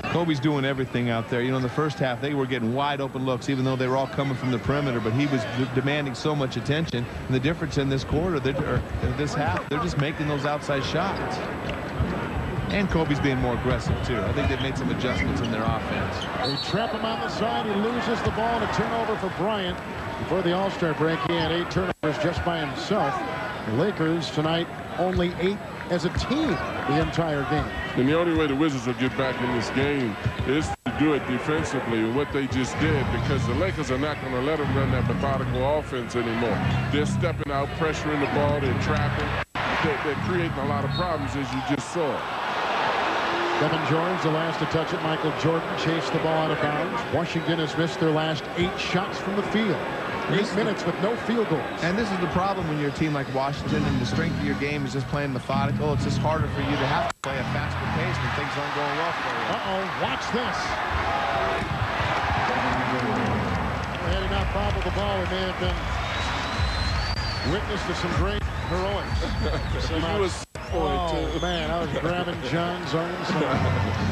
Kobe's doing everything out there. You know, in the first half, they were getting wide open looks, even though they were all coming from the perimeter, but he was demanding so much attention. And the difference in this quarter, this half, they're just making those outside shots. And Kobe's being more aggressive, too. I think they've made some adjustments in their offense. They trap him on the side. He loses the ball, and a turnover for Bryant. Before the All-Star break, he had 8 turnovers just by himself. The Lakers tonight only 8 as a team the entire game. And the only way the Wizards will get back in this game is to do it defensively, and what they just did, because the Lakers are not going to let them run that methodical offense anymore. They're stepping out, pressuring the ball, they're trapping. They're creating a lot of problems, as you just saw. Devin George, the last to touch it. Michael Jordan chased the ball out of bounds. Washington has missed their last 8 shots from the field. 8 minutes with no field goals. And this is the problem when you're a team like Washington and the strength of your game is just playing methodical. It's just harder for you to have to play a faster pace when things aren't going well for you. Watch this. Had he not bobbled the ball, we may have been witness to some great heroics. Oh, man, I was grabbing John's arms.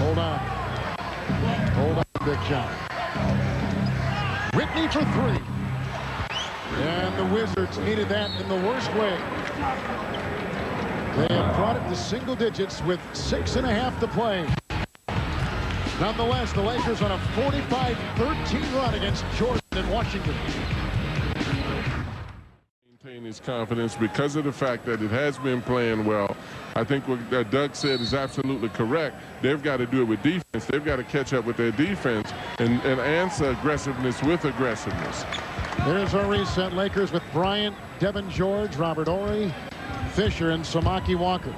Hold on. Hold on, Big John. Whitney for 3. And the Wizards needed that in the worst way. They have brought it to single digits with 6.5 to play. Nonetheless, the Lakers on a 45-13 run against Jordan and Washington. Maintain his confidence because of the fact that it has been playing well. I think what Doug said is absolutely correct. They've got to do it with defense. They've got to catch up with their defense and answer aggressiveness with aggressiveness. There's our reset. Lakers with Bryant, Devin George, Robert Horry, Fisher, and Samaki Walker.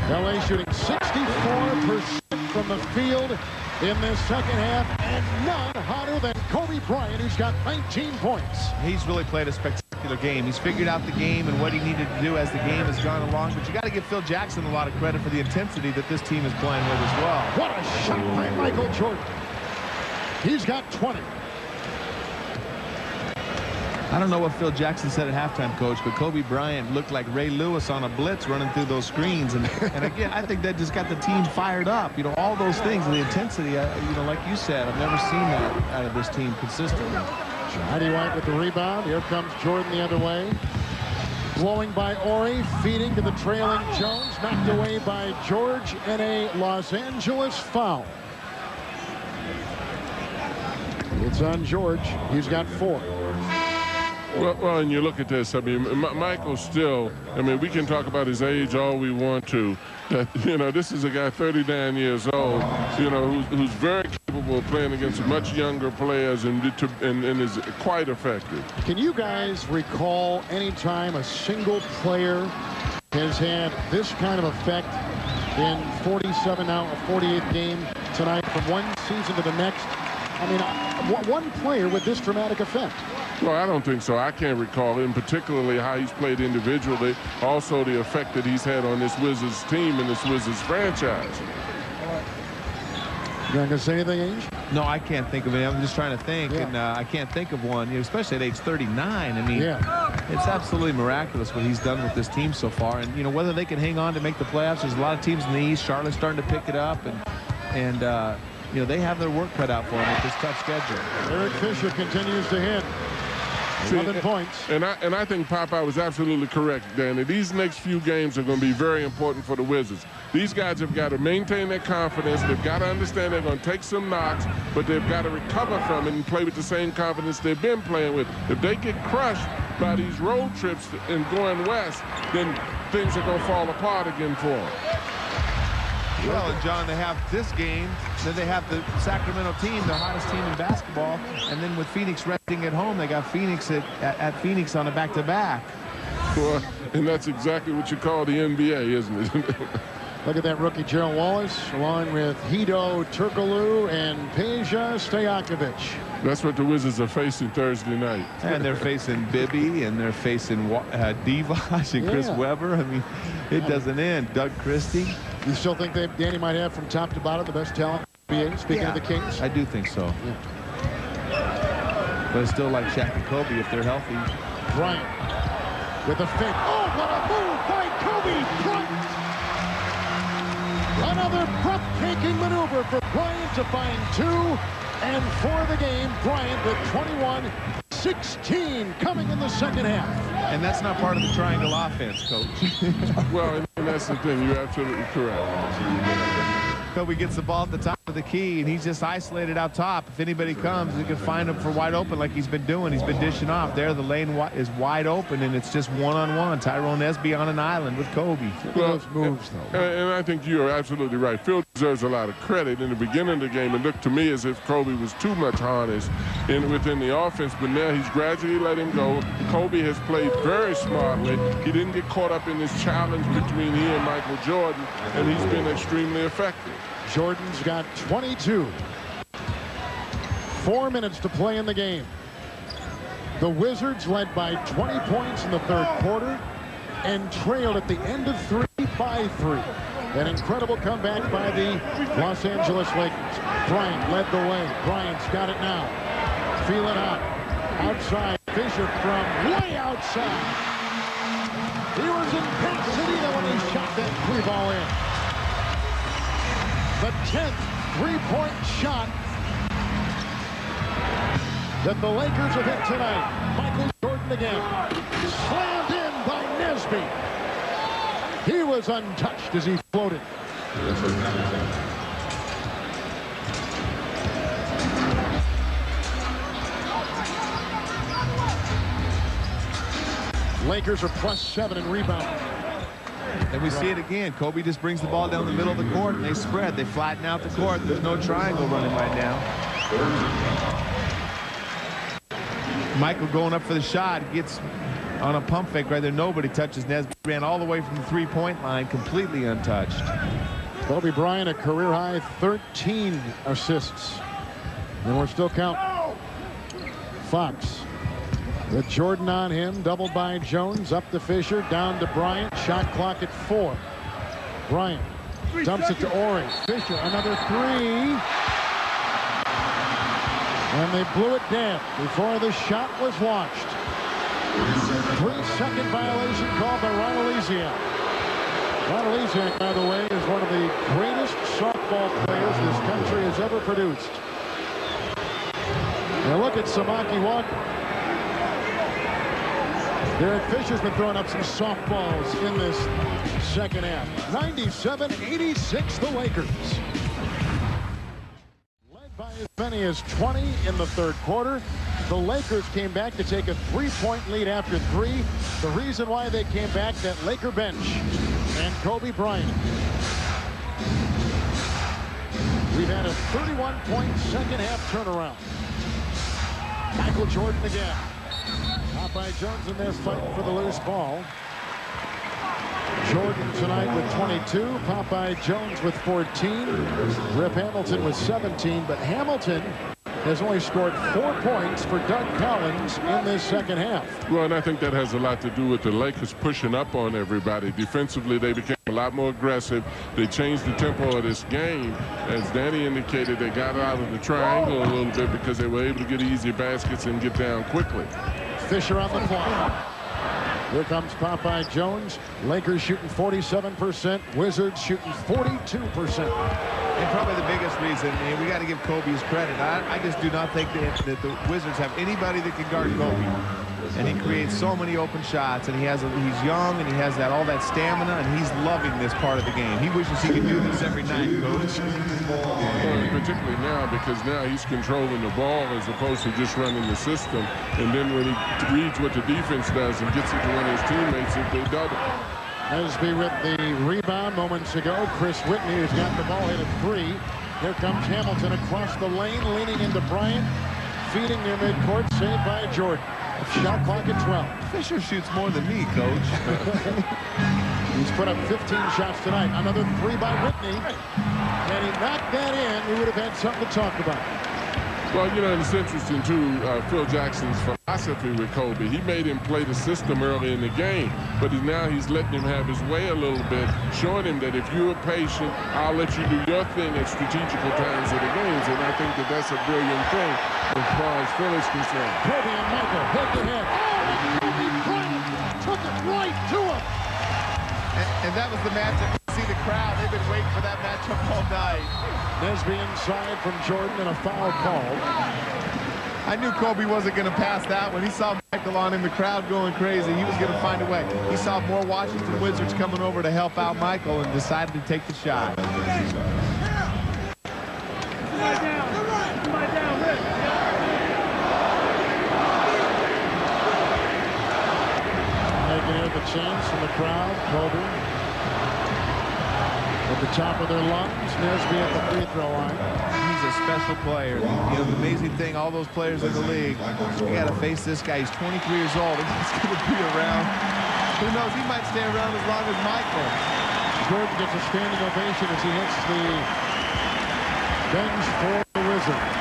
LA shooting 64% from the field in this second half, and none hotter than Kobe Bryant, who's got 19 points. He's really played a spectacular game. He's figured out the game and what he needed to do as the game has gone along. But you got to give Phil Jackson a lot of credit for the intensity that this team is playing with as well. What a shot by Michael Jordan. He's got 20. I don't know what Phil Jackson said at halftime, Coach, but Kobe Bryant looked like Ray Lewis on a blitz running through those screens. And again, I think that just got the team fired up. You know, all those things, and the intensity, you know, like you said, I've never seen that out of this team consistently. Johnny White with the rebound. Here comes Jordan the other way. Blowing by Horry, feeding to the trailing Jones. Knocked away by George, and a Los Angeles foul. It's on George. He's got 4. Well, and you look at this. I mean, Michael's still. I mean, we can talk about his age all we want to. You know, this is a guy 39 years old. You know, who's very capable of playing against much younger players and is quite effective. Can you guys recall any time a single player has had this kind of effect in 47 now, a 48th game tonight, from one season to the next? I mean, one player with this dramatic effect. Well, I don't think so. I can't recall him, particularly how he's played individually. Also, the effect that he's had on this Wizards team and this Wizards franchise. You not gonna say anything, Ainge? No, I can't think of it. I'm just trying to think, and I can't think of one, you know, especially at age 39. I mean, it's absolutely miraculous what he's done with this team so far. And, you know, whether they can hang on to make the playoffs, there's a lot of teams in the East. Charlotte's starting to pick it up, and you know, they have their work cut out for them with this tough schedule. Eric Fisher continues to hit. 11 points. And I think Popeye was absolutely correct, Danny. These next few games are going to be very important for the Wizards. These guys have got to maintain their confidence. They've got to understand they're going to take some knocks, but they've got to recover from it and play with the same confidence they've been playing with. If they get crushed, by these road trips and going west, then things are going to fall apart again for him. Well, and John, they have this game, then they have the Sacramento team, the hottest team in basketball, and then with Phoenix resting at home, they got Phoenix at Phoenix on a back-to-back. Well, and that's exactly what you call the NBA, isn't it? Look at that rookie Gerald Wallace, along with Hedo Turkoglu and Peja Stojakovic. That's what the Wizards are facing Thursday night. And they're facing Bibby, and they're facing Divac and Chris Webber. I mean, it doesn't end. Doug Christie. You still think Danny might have from top to bottom the best talent in the NBA, speaking of the Kings? I do think so. But it's still like Shaq and Kobe if they're healthy. Bryant with a fake. Oh, what a move by Kobe Bryant! Another breathtaking maneuver for Bryant to find 2. And for the game, Bryant with 21-16 coming in the second half. And that's not part of the triangle offense, Coach. Well, and that's the thing. You're absolutely correct. Kobe gets the ball at the top of the key, and he's just isolated out top. If anybody comes, he can find him for wide open like he's been doing. He's been dishing off. There, the lane is wide open, and it's just one-on-one. Tyrone Esby on an island with Kobe. Well, those moves, though. And I think you're absolutely right. Phil deserves a lot of credit. In the beginning of the game, it looked to me as if Kobe was too much harnessed within the offense, but now he's gradually let him go. Kobe has played very smartly. He didn't get caught up in this challenge between he and Michael Jordan, and he's been extremely effective. Jordan's got 22. 4 minutes to play in the game. The Wizards led by 20 points in the third quarter and trailed at the end of 3 by 3. An incredible comeback by the Los Angeles Lakers. Bryant led the way. Bryant's got it now. Feel it out. Outside. Fisher from way outside. He was in Pasadena when he shot that 3-ball in. The 10th three-point shot that the Lakers have hit tonight. Michael Jordan again. Slammed in by Nesby. He was untouched as he floated. Lakers are +7 in rebounding. And we see it again. Kobe just brings the ball down the middle of the court, and they spread. They flatten out the court. There's no triangle running right now. Michael going up for the shot. Gets on a pump fake right there. Nobody touches Nesby. Ran all the way from the three-point line, completely untouched. Kobe Bryant, a career-high 13 assists. And we're still counting. Fox. With Jordan on him, doubled by Jones, up to Fisher, down to Bryant, shot clock at 4. Bryant dumps it to Ori. Fisher, another 3. And they blew it down before the shot was launched. 3-second violation called by Ron Elysiak. Ron Elysiak, by the way, is one of the greatest softball players this country has ever produced. Now look at Samaki Walker. Derek Fisher's been throwing up some softballs in this second half. 97-86, the Lakers. Led by as many as 20 in the third quarter. The Lakers came back to take a 3-point lead after 3. The reason why they came back, that Laker bench and Kobe Bryant. We've had a 31-point second half turnaround. Michael Jordan again. By Jones in there fighting for the loose ball. Jordan tonight with 22. Popeye Jones with 14. Rip Hamilton with 17. But Hamilton has only scored 4 points for Doug Collins in this second half. Well, and I think that has a lot to do with the Lakers pushing up on everybody. Defensively, they became a lot more aggressive. They changed the tempo of this game. As Danny indicated, they got out of the triangle a little bit because they were able to get easy baskets and get down quickly. Fisher on the fly. Here comes Popeye Jones. Lakers shooting 47%. Wizards shooting 42%. And probably the biggest reason, and we got to give Kobe his credit. I just do not think that the Wizards have anybody that can guard Kobe. and he creates so many open shots, and he's young, and he has all that stamina, and he's loving this part of the game. He wishes he could do this every night, Coach. Well, particularly now, because now he's controlling the ball as opposed to just running the system. And then when he reads what the defense does and gets it to one of his teammates, if they double. Nesby with the rebound moments ago. Chris Whitney, who's got the ball, hit a three. Here comes Hamilton across the lane, leaning into Bryant, feeding near midcourt, saved by Jordan. Shot clock at 12. Fisher shoots more than me, Coach. He's put up 15 shots tonight. Another three by Whitney. And he knocked that in. We would have had something to talk about. Well, you know, it's interesting, too, Phil Jackson's philosophy with Kobe. He made him play the system early in the game, but now he's letting him have his way a little bit, showing him that if you're patient, I'll let you do your thing at strategical times of the games, and I think that that's a brilliant thing as far as Phil is concerned. Kobe and Michael head-to-head. Oh, Kobe Bryant took it right to him. And that was the matchup. You see the crowd. They've been waiting for that matchup all night. Nesby inside from Jordan and a foul called. I knew Kobe wasn't going to pass that when he saw Michael on him, the crowd going crazy. He was going to find a way. He saw more Washington Wizards coming over to help out Michael and decided to take the shot. They can hear the chants from the crowd. Kobe at the top of their lungs. Nesby at the free throw line. He's a special player. You know, the amazing thing, all those players in the league, you got to face this guy. He's 23 years old. He's going to be around. Who knows? He might stay around as long as Michael. Jordan gets a standing ovation as he hits the bench for the Wizards.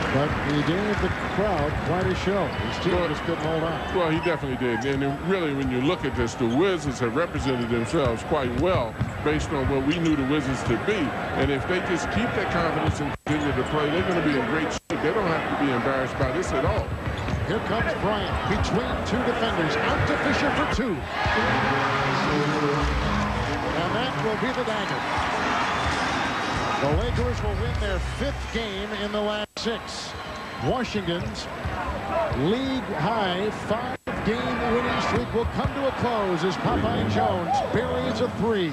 But he gave the crowd quite a show. His team just couldn't hold on. Well, he definitely did. And really, when you look at this, the Wizards have represented themselves quite well based on what we knew the Wizards to be. And if they just keep that confidence and continue to play, they're going to be in great shape. They don't have to be embarrassed by this at all. Here comes Bryant between two defenders. Out to Fisher for two. And that will be the dagger. The Lakers will win their 5th game in the last 6. Washington's league-high 5-game winning streak will come to a close as Popeye Jones buries a 3.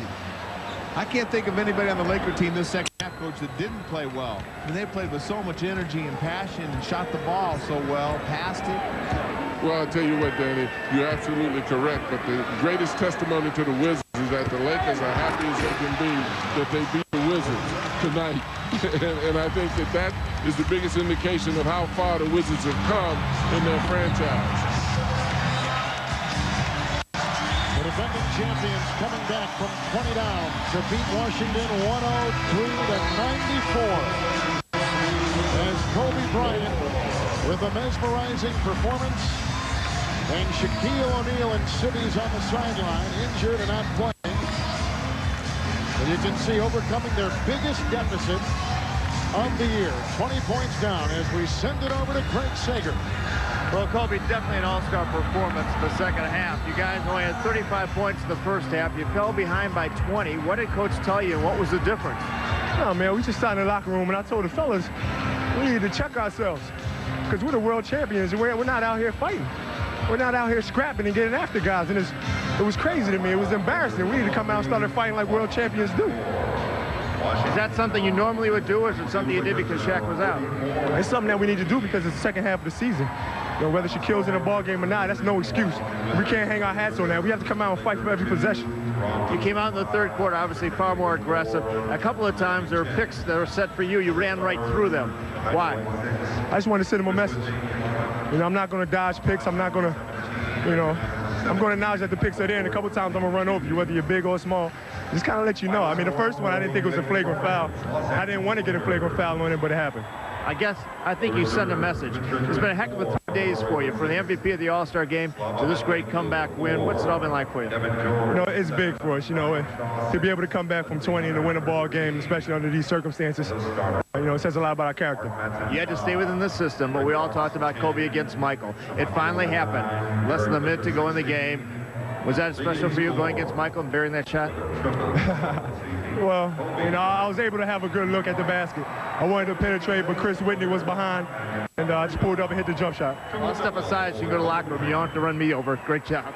I can't think of anybody on the Laker team this second half, Coach, that didn't play well. I mean, they played with so much energy and passion and shot the ball so well, passed it. Well, I'll tell you what, Danny, you're absolutely correct, but the greatest testimony to the Wizards is that the Lakers are happy as they can be that they beat the Wizards tonight. and I think that that is the biggest indication of how far the Wizards have come in their franchise. The defending champions coming back from 20 down to beat Washington 103-94. As Kobe Bryant with a mesmerizing performance, and Shaquille O'Neal and Cibby's on the sideline, injured and not playing. And you can see overcoming their biggest deficit of the year. 20 points down as we send it over to Craig Sager. Well, Kobe, definitely an all-star performance in the second half. You guys only had 35 points in the first half. You fell behind by 20. What did Coach tell you, and what was the difference? No, man, we just sat in the locker room, and I told the fellas we need to check ourselves because we're the world champions, and we're not out here fighting. We're not out here scrapping and getting after guys, and it was crazy to me. It was embarrassing. We need to come out and start fighting like world champions do. Is that something you normally would do, or is it something you did because Shaq was out? It's something that we need to do because it's the second half of the season. You know, whether Shaquille's in a ball game or not, that's no excuse. We can't hang our hats on that. We have to come out and fight for every possession. You came out in the third quarter, obviously far more aggressive. A couple of times there were picks that were set for you. You ran right through them. Why? I just want to send them a message. You know, I'm not going to dodge picks. I'm not going to, you know, I'm going to acknowledge that the picks are there, and a couple times I'm going to run over you, whether you're big or small. Just kind of let you know. I mean, the first one, I didn't think it was a flagrant foul. I didn't want to get a flagrant foul on it, but it happened. I think you send a message. It's been a heck of a 3 days for you, from the MVP of the All-Star game to this great comeback win. What's it all been like for you? You know, it's big for us, you know, to be able to come back from 20 and to win a ball game, especially under these circumstances. You know, it says a lot about our character. You had to stay within the system, but we all talked about Kobe against Michael. It finally happened. Less than a minute to go in the game. Was that special for you, going against Michael and burying that shot? Well, you know, I was able to have a good look at the basket. I wanted to penetrate, but Chris Whitney was behind, and I just pulled up and hit the jump shot. I'll step aside so you can go to the locker room. You don't have to run me over. Great job.